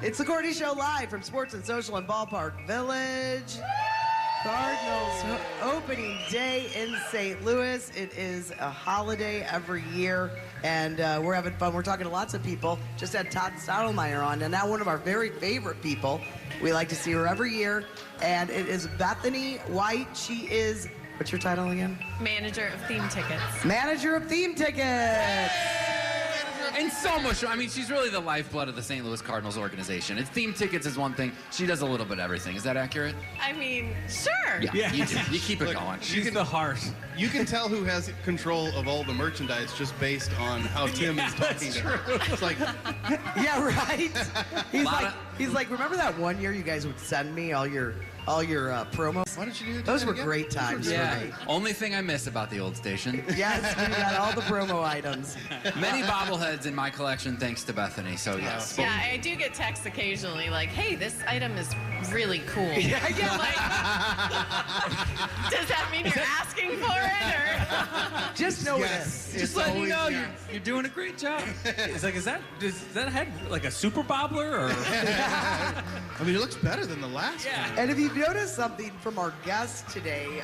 B: It's the Courtney Show live from Sports and Social in Ballpark Village. Cardinals opening day in St. Louis. It is a holiday every year, and we're having fun. We're talking to lots of people. Just had Todd Stottlemyre on, and now one of our very favorite people. We like to see her every year, and it is Bethany White. She is, what's your title again?
T: Manager of theme tickets.
B: Manager of theme tickets.
D: And so much. I mean, she's really the lifeblood of the St. Louis Cardinals organization. It's theme tickets is one thing. She does a little bit of everything. Is that accurate?
T: I mean, sure.
D: Yeah. You do. You keep it going.
C: She's the heart.
N: You can tell who has control of all the merchandise just based on how Tim is talking to her. It's like,
B: yeah, right. He's like, remember that one year you guys would send me all your promos?
N: Why don't you do
B: Those
N: that
B: were
N: again?
B: great times.
D: Yeah. Only thing I miss about the old station.
B: Yes, we got all the promo items.
D: Many bobbleheads in my collection thanks to Bethany, so yes.
T: Yeah, I do get texts occasionally like, hey, this item is really cool.
B: Yeah.
T: Like, does that mean you're asking for it? Or?
B: Just know
N: Yes.
B: it.
D: Just letting you know you're doing a great job.
C: It's like, does that head like a super bobbler or?
N: I mean, it looks better than the last one.
B: And if you've noticed something from our guest today,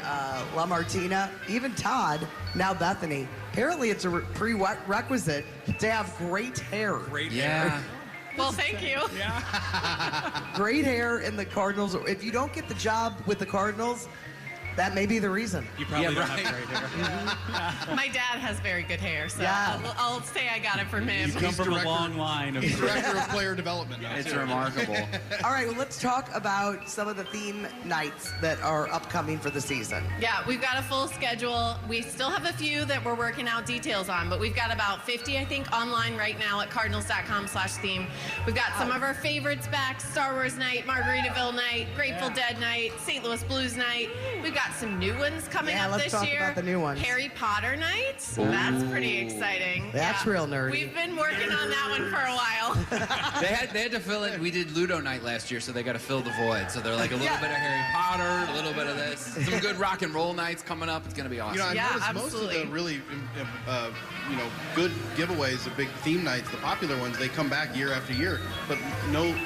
B: La Martina, even Todd, now Bethany, apparently it's a prerequisite to have great hair.
C: Great
D: Yeah.
T: Well, thank you.
B: Great hair in the Cardinals. If you don't get the job with the Cardinals, that may be the reason.
C: You probably don't
D: right.
C: have great hair.
T: My dad has very good hair, so
B: Yeah.
T: I'll say I got it from him.
C: You come from a long line of.
N: He's director of player development now.
D: It's
N: too.
D: remarkable.
B: All right, well, let's talk about some of the theme nights that are upcoming for the season.
T: Yeah, we've got a full schedule. We still have a few that we're working out details on, but we've got about 50, I think, online right now at cardinals.com/theme. We've got some of our favorites back: Star Wars night, Margaritaville night, Grateful Dead night, St. Louis Blues night. We've got got some new ones coming up
B: let's
T: this
B: talk
T: year.
B: about the new ones.
T: Harry Potter night. That's pretty exciting.
B: That's real nerdy.
T: We've been working on that one for a while.
D: They had to fill it. We did Ludo night last year, so they got to fill the void. So they're like a little bit of Harry Potter, a little bit of this. Some good rock and roll nights coming up. It's going to be awesome.
N: You know, I noticed most of the really, good giveaways, the big theme nights, the popular ones, they come back year after year. But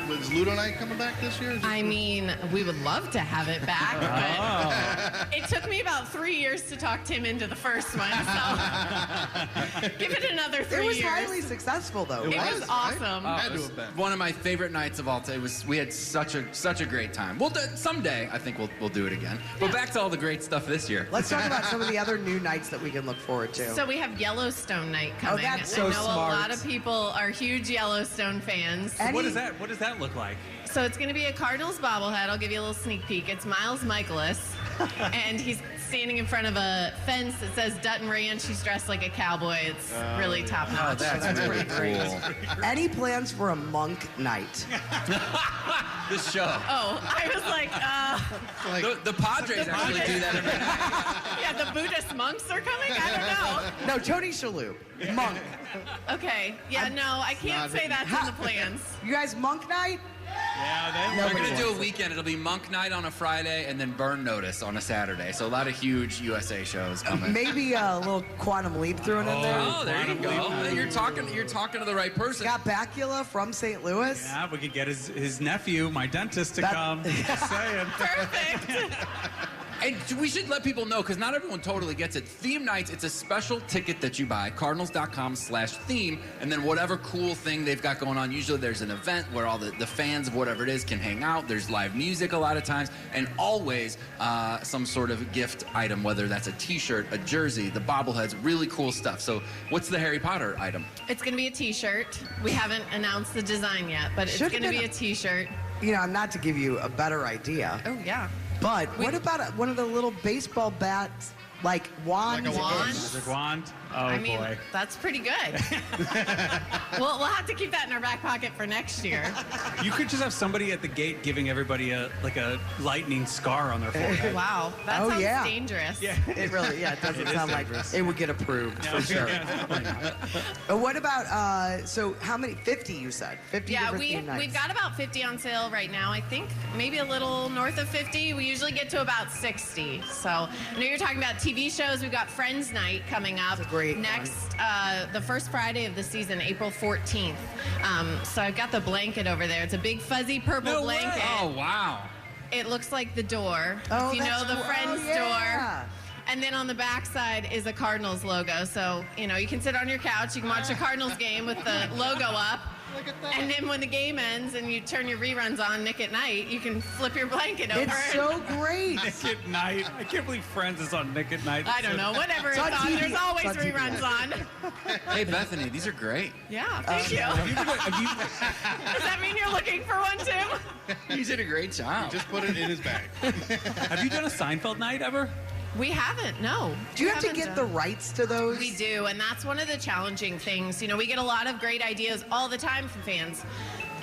N: was Ludo Night coming back this year?
T: I mean, we would love to have it back, but it took me about 3 years to talk Tim into the first one. So give it another 3 years.
B: It was highly successful, though.
T: It was awesome.
D: It was one of my favorite nights of all time. We had such a great time. Someday I think we'll do it again. But back to all the great stuff this year.
B: Let's talk about some of the other new nights that we can look forward to.
T: So we have Yellowstone night coming.
B: Oh, that's so
T: I know
B: smart.
T: a lot of people are huge Yellowstone fans.
C: What does that look like?
T: So it's going to be a Cardinals bobblehead. I'll give you a little sneak peek. It's Miles Michaelis, and he's standing in front of a fence that says Dutton Ranch. He's dressed like a cowboy. It's really top notch.
D: That's really
B: pretty
D: cool.
B: Any plans for a monk night?
D: This show.
T: Oh, I was like,
D: the Padres actually do that every night.
T: Yeah, the Buddhist monks are coming? I don't know.
B: No, Tony Shalhoub, monk.
T: Okay. Yeah, no, I can't say that's in the plans.
B: You guys monk night?
C: Yeah,
D: We're going to do a weekend. It'll be Monk Night on a Friday and then Burn Notice on a Saturday. So a lot of huge USA shows coming.
B: Maybe a little Quantum Leap thrown in there.
D: Oh, there you go. You're talking to the right person.
B: Got Bakula from St. Louis.
C: Yeah, we could get his nephew, my dentist, to come. Just saying.
T: Perfect.
D: And we should let people know, because not everyone totally gets it. Theme nights, it's a special ticket that you buy, cardinals.com/theme, and then whatever cool thing they've got going on. Usually there's an event where all the fans of whatever it is can hang out. There's live music a lot of times, and always some sort of gift item, whether that's a t-shirt, a jersey, the bobbleheads, really cool stuff. So what's the Harry Potter item?
T: It's going to be a t-shirt. We haven't announced the design yet, but it's going to be a t-shirt.
B: You know, not to give you a better idea.
T: Oh, yeah.
B: But what about one of the little baseball bats, like wands?
T: Like a wand?
C: Magic wand? Oh,
T: I mean,
C: boy.
T: that's pretty good. We'll have to keep that in our back pocket for next year.
C: You could just have somebody at the gate giving everybody a lightning scar on their forehead.
T: Wow, that sounds dangerous.
C: Yeah,
B: it really. Yeah, it doesn't
C: It is
B: sound
C: dangerous.
B: like it would get approved for sure. What about so how many? 50 you said? 50
T: Yeah,
B: different theme nights.
T: we've got about 50 on sale right now. I think maybe a little north of 50. We usually get to about 60. So I know you're talking about TV shows. We've got Friends Night coming up next, the first Friday of the season, April 14th. So I've got the blanket over there. It's a big fuzzy purple blanket.
D: Oh, wow.
T: It looks like the door.
B: Oh,
T: if you know
B: that's
T: the Friends
B: yeah.
T: door. And then on the back side is a Cardinals logo. So, you can sit on your couch, you can watch a Cardinals game with the logo up. And then when the game ends and you turn your reruns on Nick at Night, you can flip your blanket over.
B: It's so great.
C: Nick at Night. I can't believe Friends is on Nick at Night.
T: I don't know. Whatever it's on,
B: TV.
T: there's always
B: It's on TV.
T: reruns on.
D: Hey, Bethany, these are great.
T: Yeah, thank you. Does that mean you're looking for one too?
D: You did a great job.
N: Just put it in his bag.
C: Have you done a Seinfeld night ever?
T: We haven't, no.
B: Do you have to get the rights to those?
T: We do, and that's one of the challenging things. We get a lot of great ideas all the time from fans.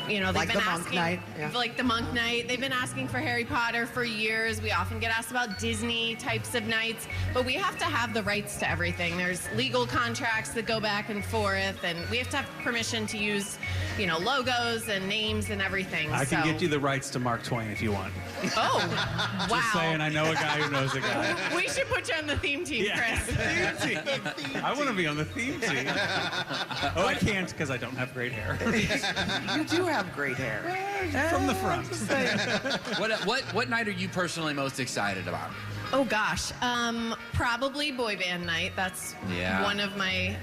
T: They've
B: Like
T: been
B: the Monk
T: asking,
B: Night, yeah.
T: like the Monk Night. They've been asking for Harry Potter for years. We often get asked about Disney types of nights, but we have to have the rights to everything. There's legal contracts that go back and forth, and we have to have permission to use, logos and names and everything.
C: I can get you the rights to Mark Twain if you want.
T: Oh, wow.
C: Just saying, I know a guy who knows a guy.
T: We should put you on the theme team, Chris.
C: Theme team. I want to be on the theme team. Oh, I can't because I don't have great hair.
B: You do have great hair.
C: From the front.
D: What night are you personally most excited about?
T: Oh gosh, probably boy band night. That's one of my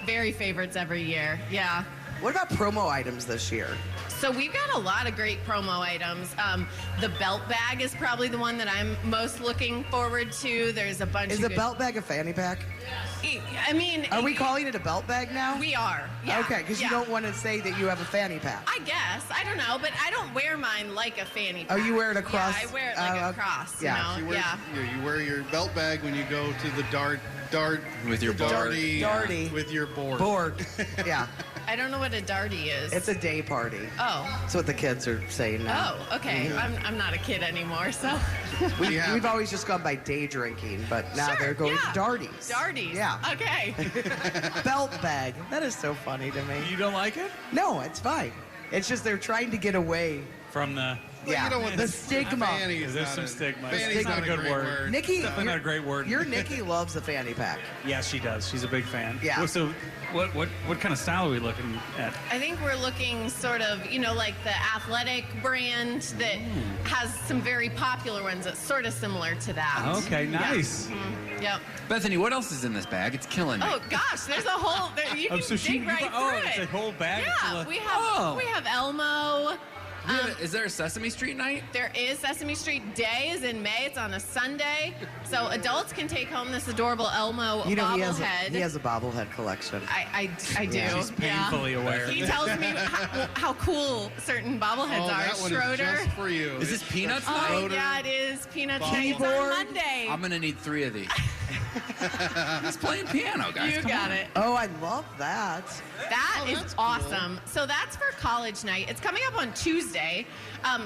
T: very favorites every year. Yeah.
B: What about promo items this year?
T: So we've got a lot of great promo items. The belt bag is probably the one that I'm most looking forward to. There's a bunch.
B: Is a belt bag a fanny pack?
T: I mean,
B: are we calling it a belt bag now?
T: We are. Yeah.
B: Okay, because you don't want to say that you have a fanny pack.
T: I guess. I don't know, but I don't wear mine like a fanny pack.
B: Oh, you wear it across?
T: Yeah, I wear it like a cross.
B: Yeah.
T: You know?
N: You wear your belt bag when you go to the dart
D: with your board.
B: Darty.
N: With your board.
B: Board. Yeah.
T: I don't know what a darty is.
B: It's a day party.
T: Oh.
B: That's what the kids are saying now.
T: Oh, okay.
B: Mhm.
T: I'm not a kid anymore, so.
B: We've always just gone by day drinking, but now
T: Sure,
B: they're going
T: yeah.
B: darties.
T: Darties.
B: Yeah.
T: Okay.
B: Belt bag. That is so funny to me.
C: You don't like it?
B: No, it's fine. It's just they're trying to get away.
C: From the...
B: Yeah, the stigma.
C: There's some stigma.
B: Fanny's
C: It's not a
B: not a
C: good
B: great
C: word.
B: word. Nikki,
C: It's definitely not a great word.
B: Your Nikki loves the fanny pack.
C: Yeah, she does. She's a big fan.
B: Yeah.
C: Well, so what kind of style are we looking at?
T: I think we're looking sort of, like the athletic brand that has some very popular ones that's sort of similar to that.
D: Okay,
T: Yeah.
D: nice.
T: Mhm. Yep.
D: Bethany, what else is in this bag? It's killing me.
T: Oh gosh, there's a whole. You can dig right through
C: it's
T: it.
C: a whole bag
T: Yeah,
C: full of-
T: we have Elmo.
D: Is there a Sesame Street night?
T: There is Sesame Street Day is in May. It's on a Sunday, so adults can take home this adorable Elmo
B: He
T: bobblehead.
B: has a bobblehead collection.
T: I do.
B: Yeah. She's
C: painfully aware.
T: He tells me how cool certain bobbleheads are.
N: that one is
T: Schroeder.
N: just for you.
D: Is this Peanuts
T: Oh,
D: night?
T: yeah, it is. Peanuts
D: Bob.
T: night. It's on
B: Keyboard.
T: Monday.
D: I'm gonna need 3 of these. He's playing piano, guys.
T: You
D: Come
T: got
D: on.
T: it.
B: Oh, I love that.
T: That is awesome. So that's for college night. It's coming up on Tuesday.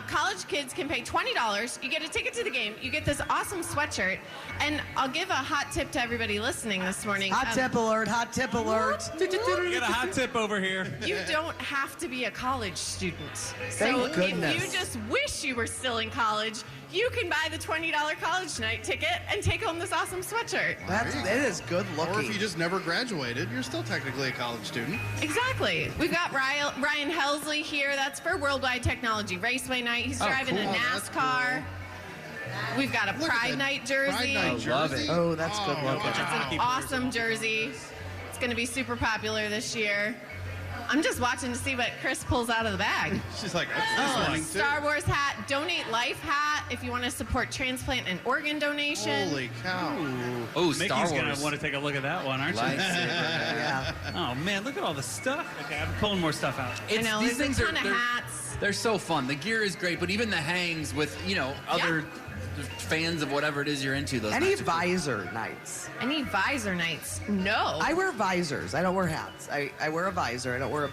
T: College kids can pay $20. You get a ticket to the game. You get this awesome sweatshirt. And I'll give a hot tip to everybody listening this morning.
B: Hot tip alert, hot tip alert.
C: We got a hot tip over here.
T: You don't have to be a college student.
B: Thank
T: So
B: goodness.
T: if you just wish you were still in college, you can buy the $20 college night ticket and take home this awesome sweatshirt.
B: It is good looking.
N: Or if you just never graduated, you're still technically a college student.
T: Exactly. We've got Ryan Helsley here. That's for Worldwide Technology Raceway Night. He's
N: Oh,
T: driving
N: cool.
T: a
N: That's
T: NASCAR. We've got a
N: Look at
T: Pride
N: that
T: Night jersey.
N: Pride Night jersey.
D: love it.
B: Oh, that's good looking.
T: It's an awesome jersey. It's going to be super popular this year. I'm just watching to see what Chris pulls out of the bag.
N: She's like,
T: Star Wars hat, Donate Life hat if you want to support transplant and organ donation.
N: Holy cow.
D: Oh,
C: Mickey's
D: Star
C: gonna
D: Wars.
C: want to take a look at that one, aren't you?
B: Yeah.
C: Oh man, look at all the stuff. Okay, I'm pulling more stuff out.
T: I know,
D: these
T: there's
D: things
T: a ton of
D: they're-
T: hats.
D: They're so fun. The gear is great, but even the hangs with, other fans of whatever it is you're into. Those
B: Any
D: nights are cool.
B: visor nights?
T: Any visor nights? No.
B: I wear visors. I don't wear hats. I wear a visor. I don't wear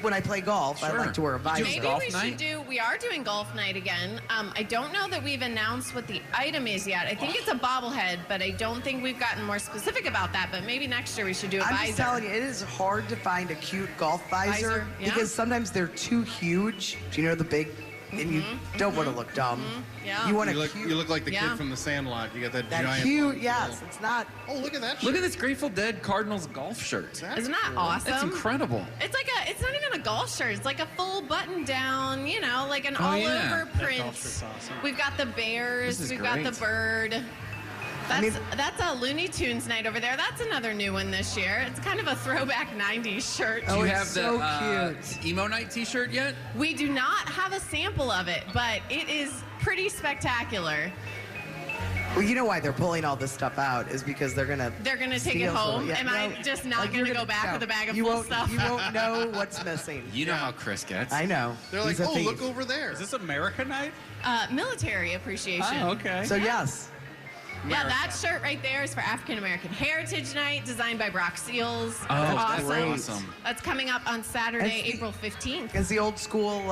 B: when I play golf, I
D: Sure.
B: like to wear a visor.
T: Maybe we should we are doing golf night again. I don't know that we've announced what the item is yet. I think it's a bobblehead, but I don't think we've gotten more specific about that. But maybe next year we should do a
B: I'm
T: visor.
B: just telling you, it is hard to find a cute golf visor,
T: Yeah.
B: because sometimes they're too huge. Do you know the big? And you don't want to look dumb.
T: Yeah.
B: You want
N: You
B: a
N: look,
B: cute.
N: you look like the
T: Yeah.
N: kid from the Sandlot. You got that,
B: that
N: giant.
B: cute.
N: long
B: Yes,
N: tail.
B: it's not.
N: Oh, look at that.
D: Look at this Grateful Dead Cardinals golf shirt.
T: Isn't that awesome?
D: That's incredible.
T: It's like it's not even a golf shirt. It's like a full button down, like an
D: Oh,
T: all
D: yeah.
T: over
C: That
T: print.
C: golf shirt's awesome.
T: We've got the bears.
D: This is
T: We've got the
D: great.
T: bird. That's a Looney Tunes night over there. That's another new one this year. It's kind of a throwback 90s shirt.
D: Do you
B: it's
D: have
B: so
D: the emo night T-shirt yet?
T: We do not have a sample of it, but it is pretty spectacular.
B: Well, you know why they're pulling all this stuff out is because they're gonna.
T: They're going to take it
B: steal some-
T: home.
B: yeah,
T: Am
B: no,
T: I just not
B: like
T: going to
B: you're
T: go back
B: no,
T: with a bag of
B: you
T: full
B: won't,
T: stuff?
B: You won't know what's missing.
D: You know how Chris gets.
B: I know.
N: They're
B: He's
N: like,
B: a
N: oh,
B: thief.
N: look over there.
C: Is this America night?
T: Military appreciation.
C: Oh, okay.
B: So yes.
T: Yeah, that shirt right there is for African American Heritage Night, designed by Brock Seals.
D: Oh, that's
B: great.
D: awesome.
T: That's coming up on Saturday,
B: That's the-
T: April 15th.
B: It's the old school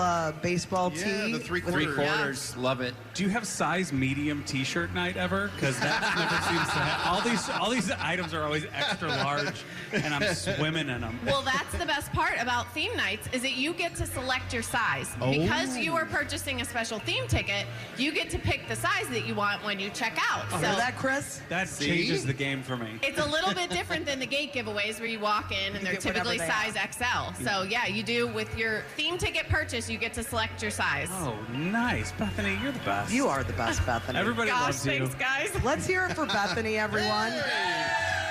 B: baseball
N: Yeah,
B: tee.
N: the three
B: with-
D: Three
N: quarters.
D: quarters. Love it.
C: Do you have size medium T-shirt night ever? Because that never seems to have. All these items are always extra large, and I'm swimming in them.
T: Well, that's the best part about theme nights is that you get to select your size. Because you are purchasing a special theme ticket, you get to pick the size that you want when you check out.
B: Hear
T: So
B: that, Chris?
C: That changes the game for me.
T: it's a little bit different than the gate giveaways where you walk in and they're
B: get whatever
T: typically
B: they
T: size XL. So yeah, you do with your theme ticket purchase, you get to select your size.
C: Oh, nice, Bethany, you're the best.
B: You are the best, Bethany.
C: Everybody
T: Gosh,
C: loves you.
T: thanks, guys.
B: Let's hear it for Bethany, everyone.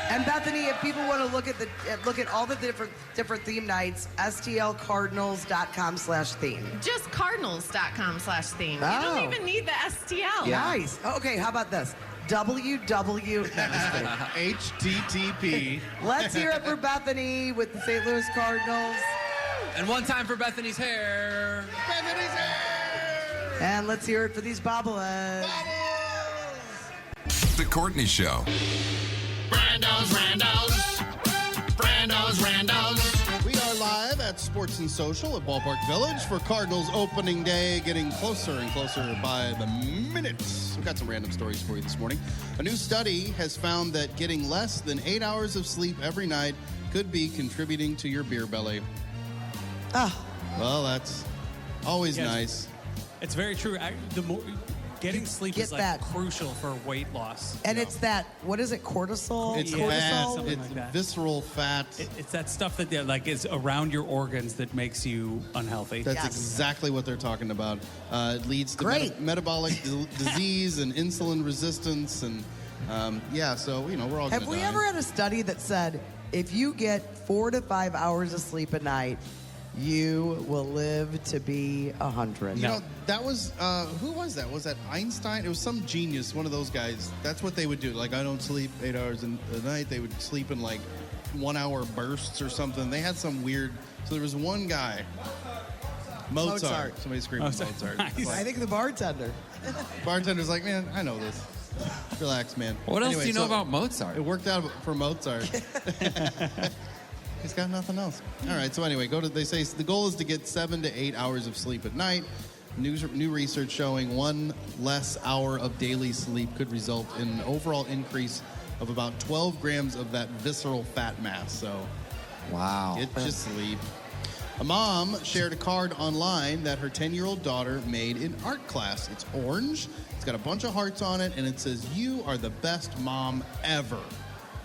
B: And Bethany, if people want to look at all the different theme nights, stlcardinals.com/theme.
T: Just cardinals.com/theme. You
B: Oh.
T: don't even need the STL.
B: Nice. Okay, how about this?
N: HTTP.
B: Let's hear it for Bethany with the St. Louis Cardinals.
D: And one time for Bethany's hair.
N: Bethany's hair.
B: And let's hear it for these bobbleheads.
I: The Courtney Show.
A: Brando's.
N: We are live at Sports and Social at Ballpark Village for Cardinals opening day, getting closer and closer by the minutes. We've got some random stories for you this morning. A new study has found that getting less than 8 hours of sleep every night could be contributing to your beer belly. Well, that's always nice.
C: It's very true. Getting sleep is crucial for weight loss.
B: And it's that, what is it, cortisol?
N: It's
B: cortisol?
N: fat. It's visceral fat.
C: It's that stuff that is around your organs that makes you unhealthy.
N: That's exactly what they're talking about. It leads to metabolic disease and insulin resistance. And so, we're all going to die.
B: Have we ever had a study that said if you get 4 to 5 hours of sleep a night, you will live to be 100?
N: You know, that was, who was that? Was that Einstein? It was some genius, one of those guys. That's what they would do. Like, I don't sleep 8 hours a night. They would sleep in like 1 hour bursts or something. They had some weird, so there was one guy, Mozart. Somebody screamed Mozart.
B: Nice. I think the bartender.
N: Bartender's like, man, I know this. Relax, man.
D: What else do you know about Mozart?
N: It worked out for Mozart. He's got nothing else. All right, so anyway, they say the goal is to get 7 to 8 hours of sleep at night. New research showing 1 less hour of daily sleep could result in an overall increase of about 12 grams of that visceral fat mass. So,
D: wow.
N: Get your sleep. A mom shared a card online that her 10-year-old daughter made in art class. It's orange, it's got a bunch of hearts on it, and it says, "You are the best mom ever."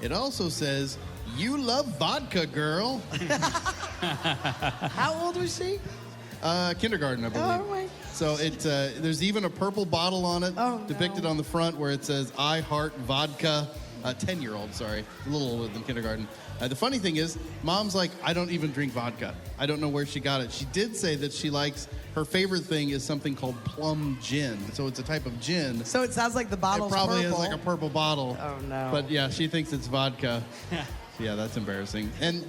N: It also says, "You love vodka, girl."
B: How old was she?
N: Kindergarten, I believe.
B: Oh, my.
N: So there's even a purple bottle on it depicted on the front where it says, "I heart vodka." 10-year-old, sorry. A little older than kindergarten. The funny thing is, mom's like, "I don't even drink vodka." I don't know where she got it. She did say that her favorite thing is something called plum gin. So it's a type of gin.
B: So it sounds like the bottle's purple.
N: It probably has like a purple bottle.
B: Oh, no.
N: But yeah, she thinks it's vodka. Yeah, that's embarrassing. And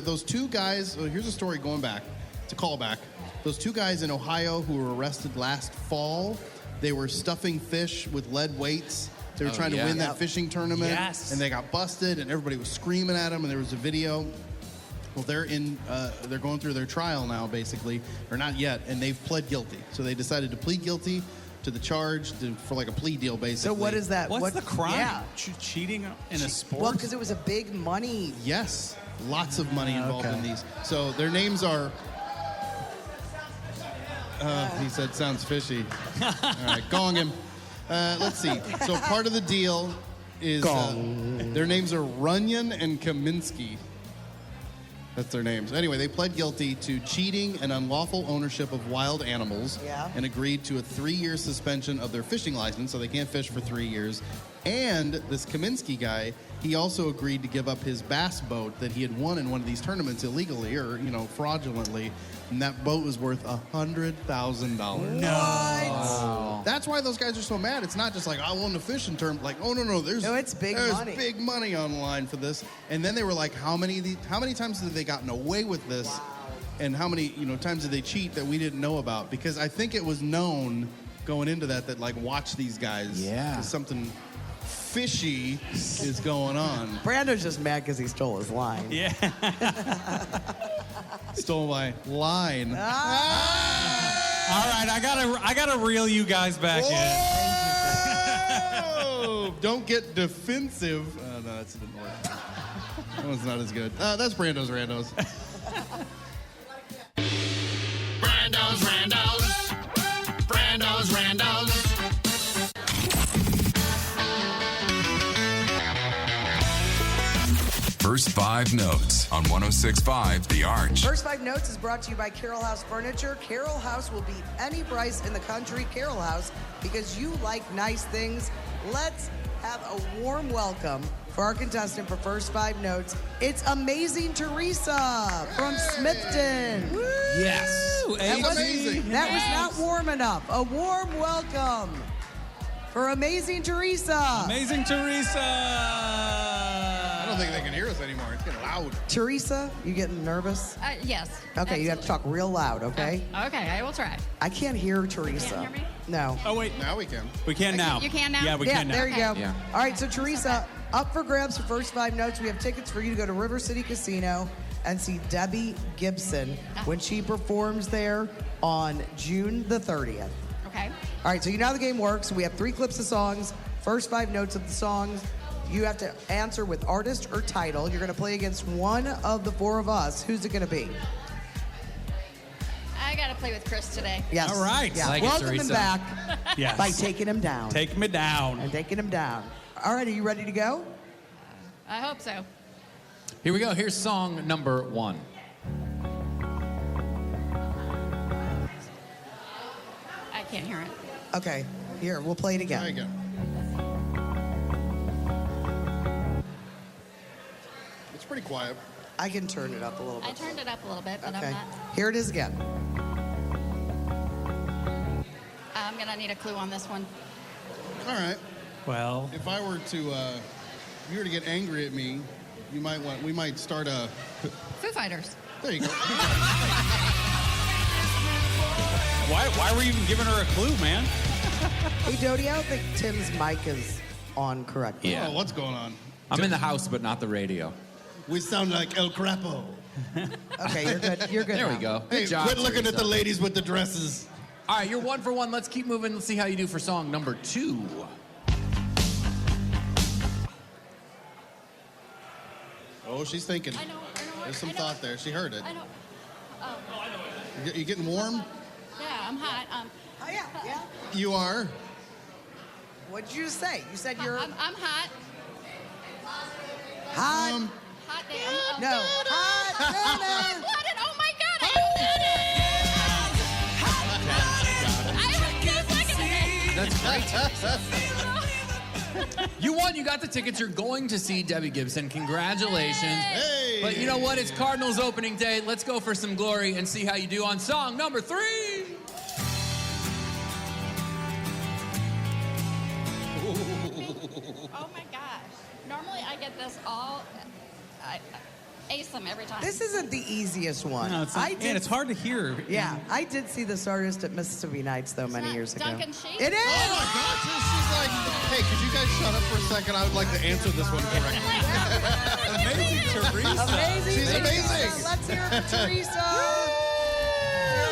N: those two guys, here's a story going back. It's a callback. Those two guys in Ohio who were arrested last fall, they were stuffing fish with lead weights. They were trying to win that fishing tournament.
C: Yes.
N: And they got busted, and everybody was screaming at them, and there was a video. Well, they're going through their trial now, basically, or not yet, and they've pled guilty. So they decided to plead guilty to the charge for like a plea deal, basically.
B: So what is that?
C: What's the crime?
B: Yeah.
C: Cheating in a sport?
B: Well, because it was a big money.
N: Yes, lots of money involved in these. So their names are. He said, "Sounds fishy." All right, gong him. Let's see. So part of the deal is their names are Runyon and Kaminsky. That's their names. Anyway, they pled guilty to cheating and unlawful ownership of wild animals and agreed to a 3-year suspension of their fishing license, so they can't fish for 3 years. And this Kaminsky guy, he also agreed to give up his bass boat that he had won in one of these tournaments illegally or, fraudulently. And that boat was worth $100,000.
C: No.
N: Wow. That's why those guys are so mad. It's not just like, I won the fishing tournament. Like, oh, no,
B: it's big money.
N: There's big money on the line for this. And then they were like, how many times have they gotten away with this? Wow. And how many, times did they cheat that we didn't know about? Because I think it was known going into that like, watch these guys.
D: Yeah.
N: 'Cause something fishy is going on.
B: Brando's just mad because he stole his line.
C: Yeah.
N: Stole my line.
C: All right, I gotta reel you guys back in.
N: Don't get defensive. No, that didn't work. That one's not as good. That's Brando's Randos.
Q: Brando's Randos. Brando's Randos.
I: First 5 notes on 106.5 The Arch.
B: First 5 notes is brought to you by Carroll House Furniture. Carroll House will beat any price in the country. Carroll House, because you like nice things. Let's have a warm welcome for our contestant for First 5 notes. It's Amazing Teresa from Smithton. Woo!
D: Yes.
B: That was not warm enough. A warm welcome for Amazing Teresa.
C: Amazing Teresa.
N: I don't think they can hear us anymore. It's getting loud.
B: Teresa, you getting nervous?
U: Yes.
B: Okay, you have to talk real loud, okay?
U: Okay, I will try.
B: I can't hear Teresa.
U: You can't hear me?
B: No.
C: Oh, wait.
N: Now we can.
C: We can now.
U: You can now?
C: Yeah, we can now.
B: There you go.
D: Yeah.
B: All right, so Teresa, up for grabs for First 5 notes. We have tickets for you to go to River City Casino and see Debbie Gibson when she performs there on June the 30th.
U: Okay.
B: All right, so you know how the game works. We have 3 clips of songs. First 5 notes of the songs, you have to answer with artist or title. You're going to play against one of the 4 of us. Who's it going to be?
U: I got to play with Chris today.
B: Yes.
C: All right.
B: Yeah.
C: Like it,
B: Welcome him
C: Teresa.
B: back
C: Yes.
B: by taking him down.
C: Take me down.
B: And taking him down. All right, are you ready to go?
U: I hope so.
D: Here we go. Here's song number 1.
U: I can't hear it.
B: Okay, here, we'll play it again.
N: There you go. It's pretty quiet.
B: I can turn it up a little
U: I
B: bit.
U: turned it up a little bit, but
B: Okay,
U: I'm not.
B: here it is again.
U: I'm going to need a clue on this one.
N: All right.
C: Well,
N: If I were to, if you were to get angry at me, we might start a.
U: Foo Fighters.
N: There you go.
C: why were you even giving her a clue, man?
B: Hey, Jody, I don't think Tim's mic is on correctly.
D: Yeah.
N: Oh, what's going on?
D: I'm in the house, but not the radio.
N: We sound like El Crapo.
B: Okay, you're good. You're good.
D: There we
B: now.
D: go.
N: Hey,
D: Good job,
N: quit looking at
D: Teresa.
N: the ladies with the dresses.
D: All right, you're 1 for 1. Let's keep moving. Let's see how you do for song number 2.
N: Oh, she's thinking.
U: I know.
N: There's some thought there. She heard it.
U: I know. Oh,
N: You getting warm?
U: yeah, I'm hot.
B: Oh, yeah, yeah.
N: You are.
B: What'd you say? You said you're
U: I'm hot.
B: hot.
U: Hot damn.
B: No, hot.
U: Hot blooded. Oh my God. I
D: That's great. You won. You got the tickets. You're going to see Debbie Gibson. Congratulations.
N: Hey.
D: But you know what? It's Cardinals opening day. Let's go for some glory and see how you do on song number 3.
U: Oh my gosh. Normally I get this all. I ace them every time.
B: This isn't the easiest one.
C: No, it's not, and it's hard to hear.
B: Yeah, I did see this artist at Mississippi Nights, though, many
U: not
B: years ago.
U: Duncan Sheik?
B: It is!
N: Oh my gosh, she's like, hey, could you guys shut up for a second? I would like to answer this one correctly.
C: Amazing, Teresa.
B: Amazing.
N: She's amazing.
B: Let's hear it for Teresa.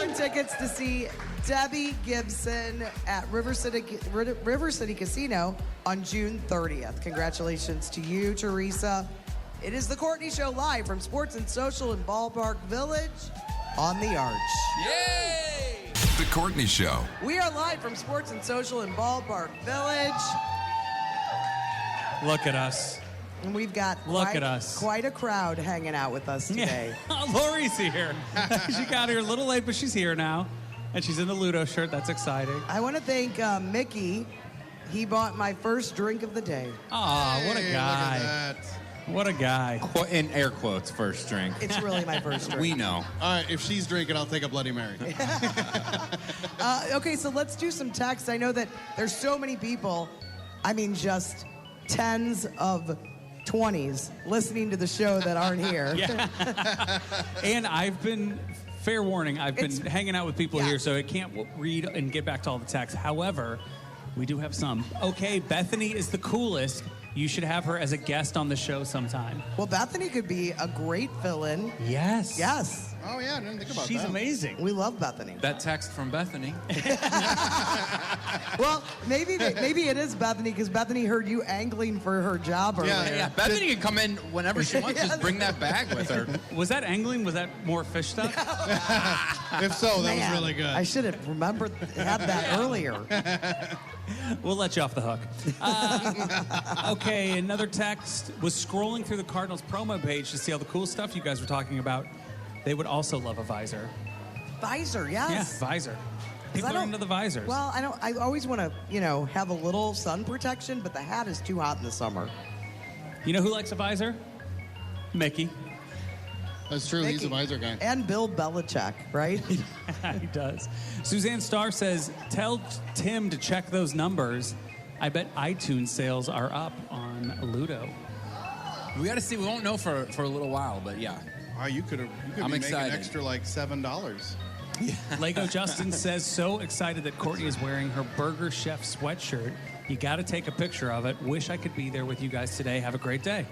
B: Here are tickets to see Debbie Gibson at River City Casino on June 30th. Congratulations to you, Teresa. It is the Courtney Show live from Sports and Social in Ballpark Village on the Arch.
D: Yay!
I: The Courtney Show.
B: We are live from Sports and Social in Ballpark Village.
C: Look at us.
B: And we've got quite a crowd hanging out with us today.
C: Yeah. Lori's here. She got here a little late, but she's here now. And she's in the Ludo shirt. That's exciting.
B: I want to thank Mickey. He bought my first drink of the day.
C: Aw, what a
N: Hey,
C: guy.
N: Look at that.
C: What a guy.
D: In air quotes, first drink.
B: It's really my first drink.
D: We know.
N: All right, if she's drinking, I'll take a Bloody Mary.
B: Okay, so let's do some text. I know that there's so many people, I mean, just tens of 20s listening to the show that aren't here.
C: Yeah. And I've been, fair warning, I've been hanging out with people here, so I can't read and get back to all the texts. However, we do have some. Okay, Bethany is the coolest. You should have her as a guest on the show sometime.
B: Well, Bethany could be a great fill-in.
C: Yes.
B: Yes.
N: Oh, yeah, I didn't think about
C: She's
N: that.
C: amazing.
B: We love Bethany.
D: That text from Bethany.
B: Well, maybe it is Bethany because Bethany heard you angling for her job earlier.
D: Yeah, Bethany can come in whenever she wants. Just bring that bag with her.
C: Was that angling? Was that more fish stuff?
N: If so, that
B: Man,
N: was really good.
B: I should have remembered had that earlier.
C: We'll let you off the hook. Okay, another text was scrolling through the Cardinals promo page to see all the cool stuff you guys were talking about. They would also love a visor.
B: Visor, yes.
C: Yeah, visor. People
B: I
C: are
B: don't-
C: into the visors.
B: Well, I always want to, have a little sun protection, but the hat is too hot in the summer.
C: You know who likes a visor? Mickey.
N: That's true. He's a visor guy.
B: And Bill Belichick, right?
C: He does. Suzanne Starr says, tell Tim to check those numbers. I bet iTunes sales are up on Ludo.
D: We got to see. We won't know for a little while, but yeah.
N: Wow, you could
D: I'm
N: be
D: excited.
N: making extra like $7.
C: Lego Justin says, so excited that Courtney is wearing her Burger Chef sweatshirt. You got to take a picture of it. Wish I could be there with you guys today. Have a great day.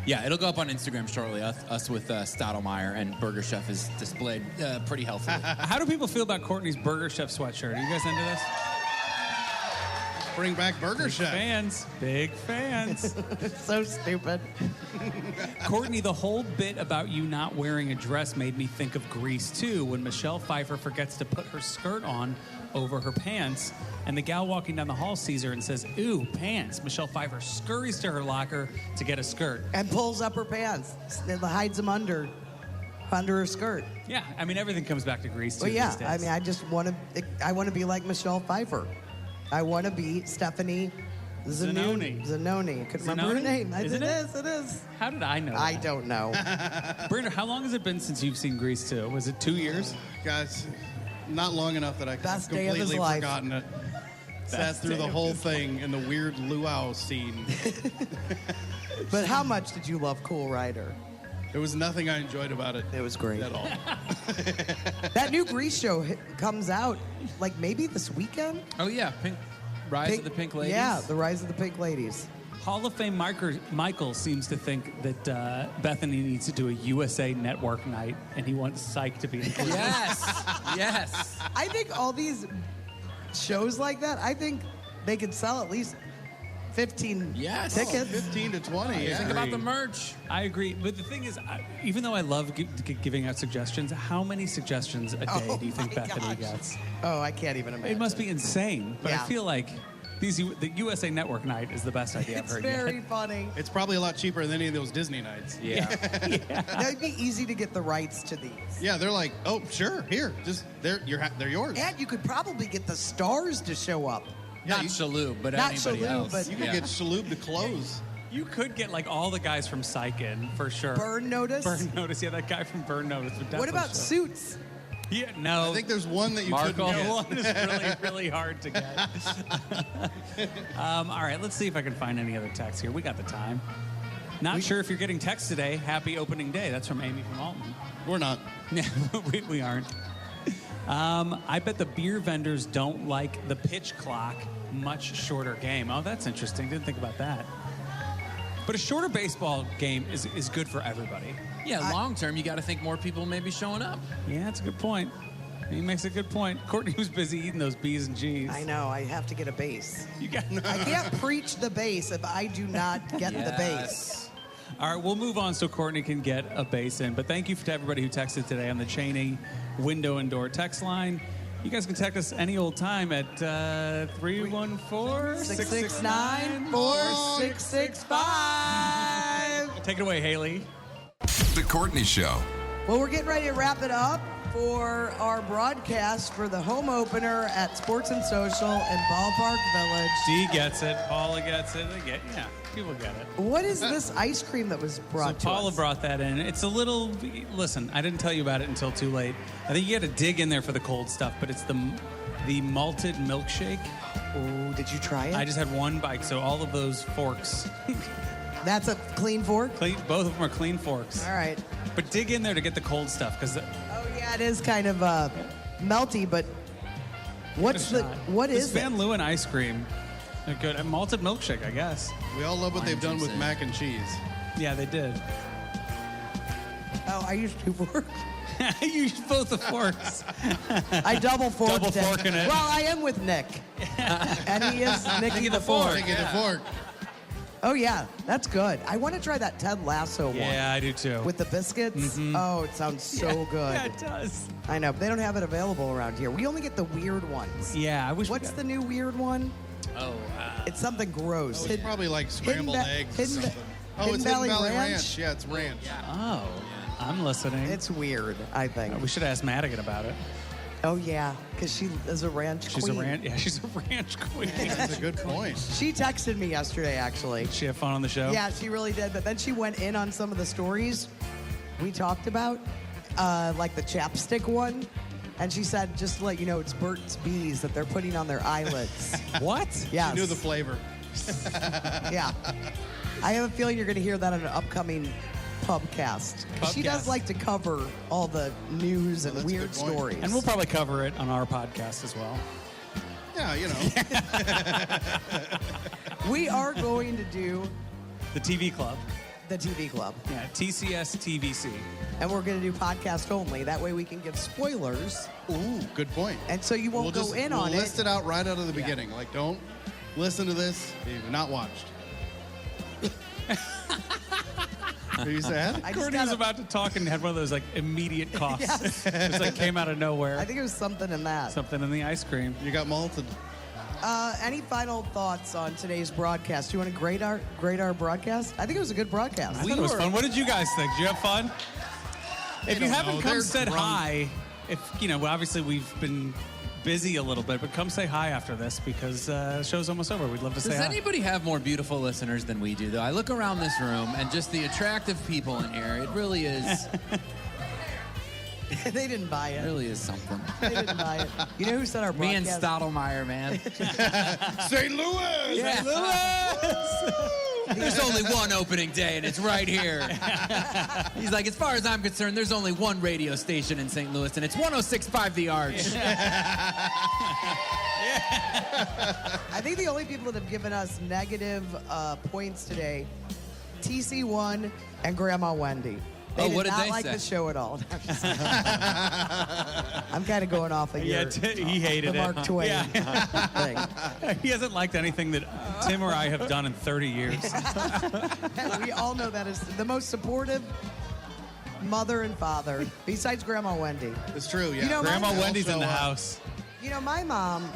D: Yeah, it'll go up on Instagram shortly. Us with Stottlemyre and Burger Chef is displayed pretty healthily.
C: How do people feel about Courtney's Burger Chef sweatshirt? Are you guys into this?
N: Bring back Burger Chef.
C: Big fans.
B: So stupid.
C: Courtney, the whole bit about you not wearing a dress made me think of Grease, too, when Michelle Pfeiffer forgets to put her skirt on over her pants, and the gal walking down the hall sees her and says, "Ooh, pants." Michelle Pfeiffer scurries to her locker to get a skirt.
B: And pulls up her pants. And hides them under her skirt.
C: Yeah, I mean, everything comes back to Grease, too,
B: Well, yeah,
C: these days.
B: I mean, I want to be like Michelle Pfeiffer. I want to be Stephanie Zanoni. I couldn't remember her name. It is.
C: How did I know
B: I
C: that?
B: don't know.
C: Brenda, how long has it been since you've seen Grease 2? Was it 2 years?
N: Guys, not long enough that I
B: Best day of his
N: completely
B: life.
N: forgotten it. Sat through the whole thing in the weird luau scene.
B: But how much did you love Cool Rider?
N: There was nothing I enjoyed about it.
B: It was great.
N: At all.
B: That new Grease show comes out like maybe this weekend.
D: Oh yeah, Rise of the Pink Ladies.
B: Yeah, the Rise of the Pink Ladies.
C: Hall of Fame Michael seems to think that Bethany needs to do a USA Network night, and he wants Psych to be included.
D: Yes.
B: I think all these shows like that, I think they could sell at least 15 tickets.
N: 15 to 20.
D: Think about the merch.
C: I agree. But the thing is, even though I love giving out suggestions, how many suggestions a day do you think Bethany gets?
B: Oh, I can't even imagine.
C: It must be insane. But I
B: Yeah.
C: feel like the USA Network night is the best idea I've
B: It's
C: heard
B: very
C: yet.
B: funny.
N: It's probably a lot cheaper than any of those Disney nights.
D: Yeah.
B: That'd be easy to get the rights to these.
N: Yeah, they're like, oh, sure, here, just they're yours.
B: And you could probably get the stars to show up.
D: Not Shaloub, but
B: Not
D: anybody
B: Shaloub,
D: else.
B: but-
N: You could get Shaloub to close.
C: You could get like all the guys from Psych in for sure.
B: Burn Notice?
C: Burn Notice, yeah, that guy from Burn Notice would definitely
B: What about
C: show.
B: Suits?
C: Yeah, no.
N: I think there's one that you couldn't
C: Markle.
N: get.
C: One is really, really hard to get. All right, let's see if I can find any other texts here. We got the time. Not sure if you're getting text today. Happy opening day. That's from Amy from Alton.
N: We're not.
C: we aren't. I bet the beer vendors don't like the pitch clock, much shorter game. Oh, that's interesting. Didn't think about that. But a shorter baseball game is good for everybody.
D: Yeah, long term, you got to think more people may be showing up.
C: Yeah, that's a good point. He makes a good point. Courtney was busy eating those B's and G's.
B: I know. I have to get a base.
C: You got.
B: I can't preach the base if I do not get the base.
C: All right, we'll move on so Courtney can get a base in. But thank you to everybody who texted today on the Cheney window and door text line. You guys can text us any old time at
B: 669-4665.
C: Take it away, Haley.
I: The Courtney Show.
B: Well, we're getting ready to wrap it up for our broadcast for the home opener at Sports and Social in Ballpark Village.
C: Dee gets it. Paula gets it. People get it.
B: What is this ice cream that was brought to
C: Paula
B: us?
C: brought that in. It's a little. Listen, I didn't tell you about it until too late. I think you got to dig in there for the cold stuff, but it's the malted milkshake.
B: Oh, did you try it?
C: I just had one bite, so all of those forks.
B: That's a clean fork?
C: Both of them are clean forks.
B: All right.
C: But dig in there to get the cold stuff, because
B: Oh, yeah, it is kind of melty, but what is
C: this
B: it?
C: Van Leeuwen ice cream. A good malted milkshake, I guess.
N: We all love what they've done with mac and cheese.
C: Yeah, they did.
B: Oh, I used two forks.
C: I used both the forks.
B: I double forked
C: Double forking it.
B: Well, I am with Nick. And he is Nicky the Fork.
N: Nicky the Fork.
B: Oh, yeah, that's good. I want to try that Ted Lasso one.
C: Yeah, I do too.
B: With the biscuits? Oh, it sounds so good.
C: Yeah, it does.
B: I know, but they don't have it available around here. We only get the weird ones.
C: Yeah, I wish.
B: What's the new weird one?
D: Oh,
B: It's something gross.
N: It's probably like scrambled eggs or something.
B: Hidden
N: It's
B: Valley
N: Hidden Valley
B: Ranch?
N: Ranch. Yeah, it's ranch.
C: Oh, I'm listening.
B: It's weird, I think.
C: We should ask Madigan about it.
B: Oh, yeah, because she is a ranch
C: She's
B: queen.
C: a ranch. Yeah, she's a ranch queen.
N: That's a good point.
B: She texted me yesterday, actually.
C: Did she have fun on the show?
B: Yeah, she really did. But then she went in on some of the stories we talked about, like the chapstick one. And she said, just to let you know, it's Burt's Bees that they're putting on their eyelids.
C: What?
B: Yes.
N: She knew the flavor.
B: Yeah. I have a feeling you're going to hear that on an upcoming pubcast. She does
C: Pubcast.
B: like to cover all the news and
N: That's a
B: weird
N: good point.
B: stories.
C: And we'll probably cover it on our podcast as well.
N: Yeah, you know.
B: We are going to do
C: The TV Club.
B: The TV Club.
C: Yeah, TCS TVC.
B: And we're going to do podcast only. That way we can give spoilers.
N: Ooh, good point.
B: And so you won't
N: we'll
B: go in on
N: it. We'll list it out right out of the beginning. Like, don't listen to this if you've not watched. Are you sad?
C: Courtney was about to talk and had one of those like immediate coughs.
B: Yes.
C: Just like came out of nowhere.
B: I think it was something in that.
C: Something in the ice cream.
N: You got malted.
B: Any final thoughts on today's broadcast? Do you want to grade our broadcast? I think it was a good broadcast.
C: I thought it was fun. What did you guys think? Did you have fun? If you haven't come said hi, obviously we've been busy a little bit, but come say hi after this because the show's almost over. We'd love to say hi.
D: Does anybody have more beautiful listeners than we do, though? I look around this room and just the attractive people in here, it really is...
B: They didn't buy it.
D: It really is something.
B: They didn't buy it. You know who said our
D: Me and
B: broadcast?
D: Stottlemyre, man.
N: St. Louis!
D: Yeah.
N: St. Louis!
D: There's only one opening day, and it's right here. He's like, as far as I'm concerned, there's only one radio station in St. Louis, and it's 106.5 The Arch.
B: I think the only people that have given us negative points today, TC1 and Grandma Wendy. They
D: what did
B: not
D: they
B: like
D: say?
B: the show at all. I'm kind of going off of
C: Yeah, he hated
B: the
C: it.
B: Mark Twain thing.
C: He hasn't liked anything that Tim or I have done in 30 years.
B: And we all know that is the most supportive mother and father, besides Grandma Wendy.
N: It's true, yeah.
B: You know,
C: Grandma
B: my-
C: Wendy's in
N: also,
C: the house.
B: You know, my mom,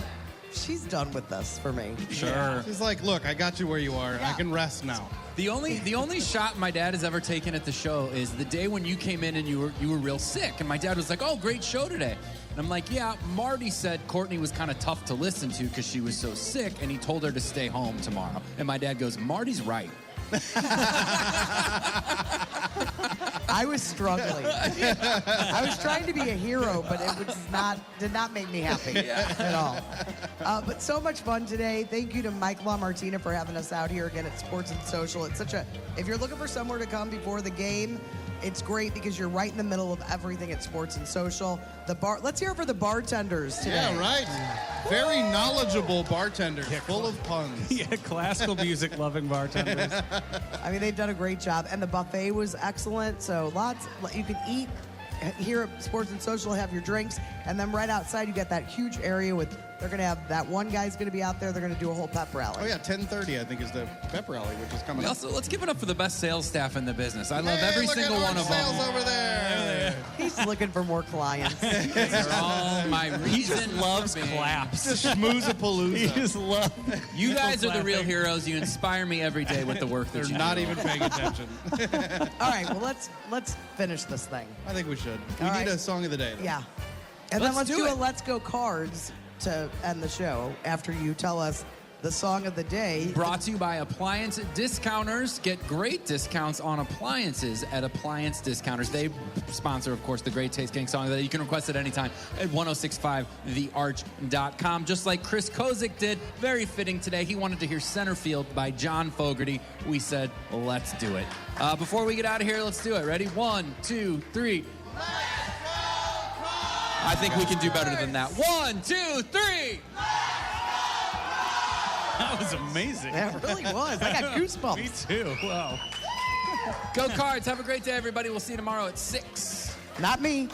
B: she's done with this for me.
C: Sure.
N: She's like, look, I got you where you are. I can rest now.
D: The only shot my dad has ever taken at the show is the day when you came in and you were real sick, and my dad was like, "Oh, great show today." And I'm like, "Yeah, Marty said Courtney was kind of tough to listen to because she was so sick, and he told her to stay home tomorrow." And my dad goes, "Marty's right."
B: I was struggling. I was trying to be a hero, but it was did not make me happy at all. But so much fun today. Thank you to Mike LaMartina for having us out here again at Sports and Social. It's if you're looking for somewhere to come before the game, it's great because you're right in the middle of everything at Sports and Social. Let's hear it for the bartenders today.
N: Yeah, right. Very knowledgeable bartenders, full of puns.
C: Yeah, classical music loving bartenders.
B: I mean, they've done a great job, and the buffet was excellent. So you can eat here at Sports and Social, have your drinks, and then right outside you got that huge area with. They're going to have that one guy's going to be out there. They're going to do a whole pep rally.
N: Oh, yeah, 10:30, I think, is the pep rally, which is coming up.
D: Also, let's give it up for the best sales staff in the business. I love every
N: look
D: single
N: at
D: one
N: our
D: of them.
N: sales over there.
B: He's looking for more clients.
D: They're all my reason.
C: He just loves
D: for being.
C: claps.
N: Just schmoozapalooza.
C: He just loves.
D: You guys are the real heroes. You inspire me every day with the work that
N: They're
D: you
N: not
D: do.
N: even paying attention.
B: All right, well, let's finish this thing.
N: I think we should. We
B: All
N: need
B: right.
N: a song of the day, though.
B: Yeah. And
D: Let's
B: then let's
D: do
B: do
D: it.
B: a Let's Go Cards to end the show after you tell us the song of the day.
D: Brought to you by Appliance Discounters. Get great discounts on appliances at Appliance Discounters. They sponsor, of course, the Great Taste King song that you can request at any time at 1065thearch.com. Just like Chris Kozik did. Very fitting today. He wanted to hear Center Field by John Fogerty. We said, let's do it. Before we get out of here, let's do it. Ready? 1, 2, 3. I think we can do better than that. 1, 2, 3.
C: That was amazing.
B: That really was. I got goosebumps.
C: Me too. Wow.
D: Go Cards. Have a great day, everybody. We'll see you tomorrow at 6.
B: Not me.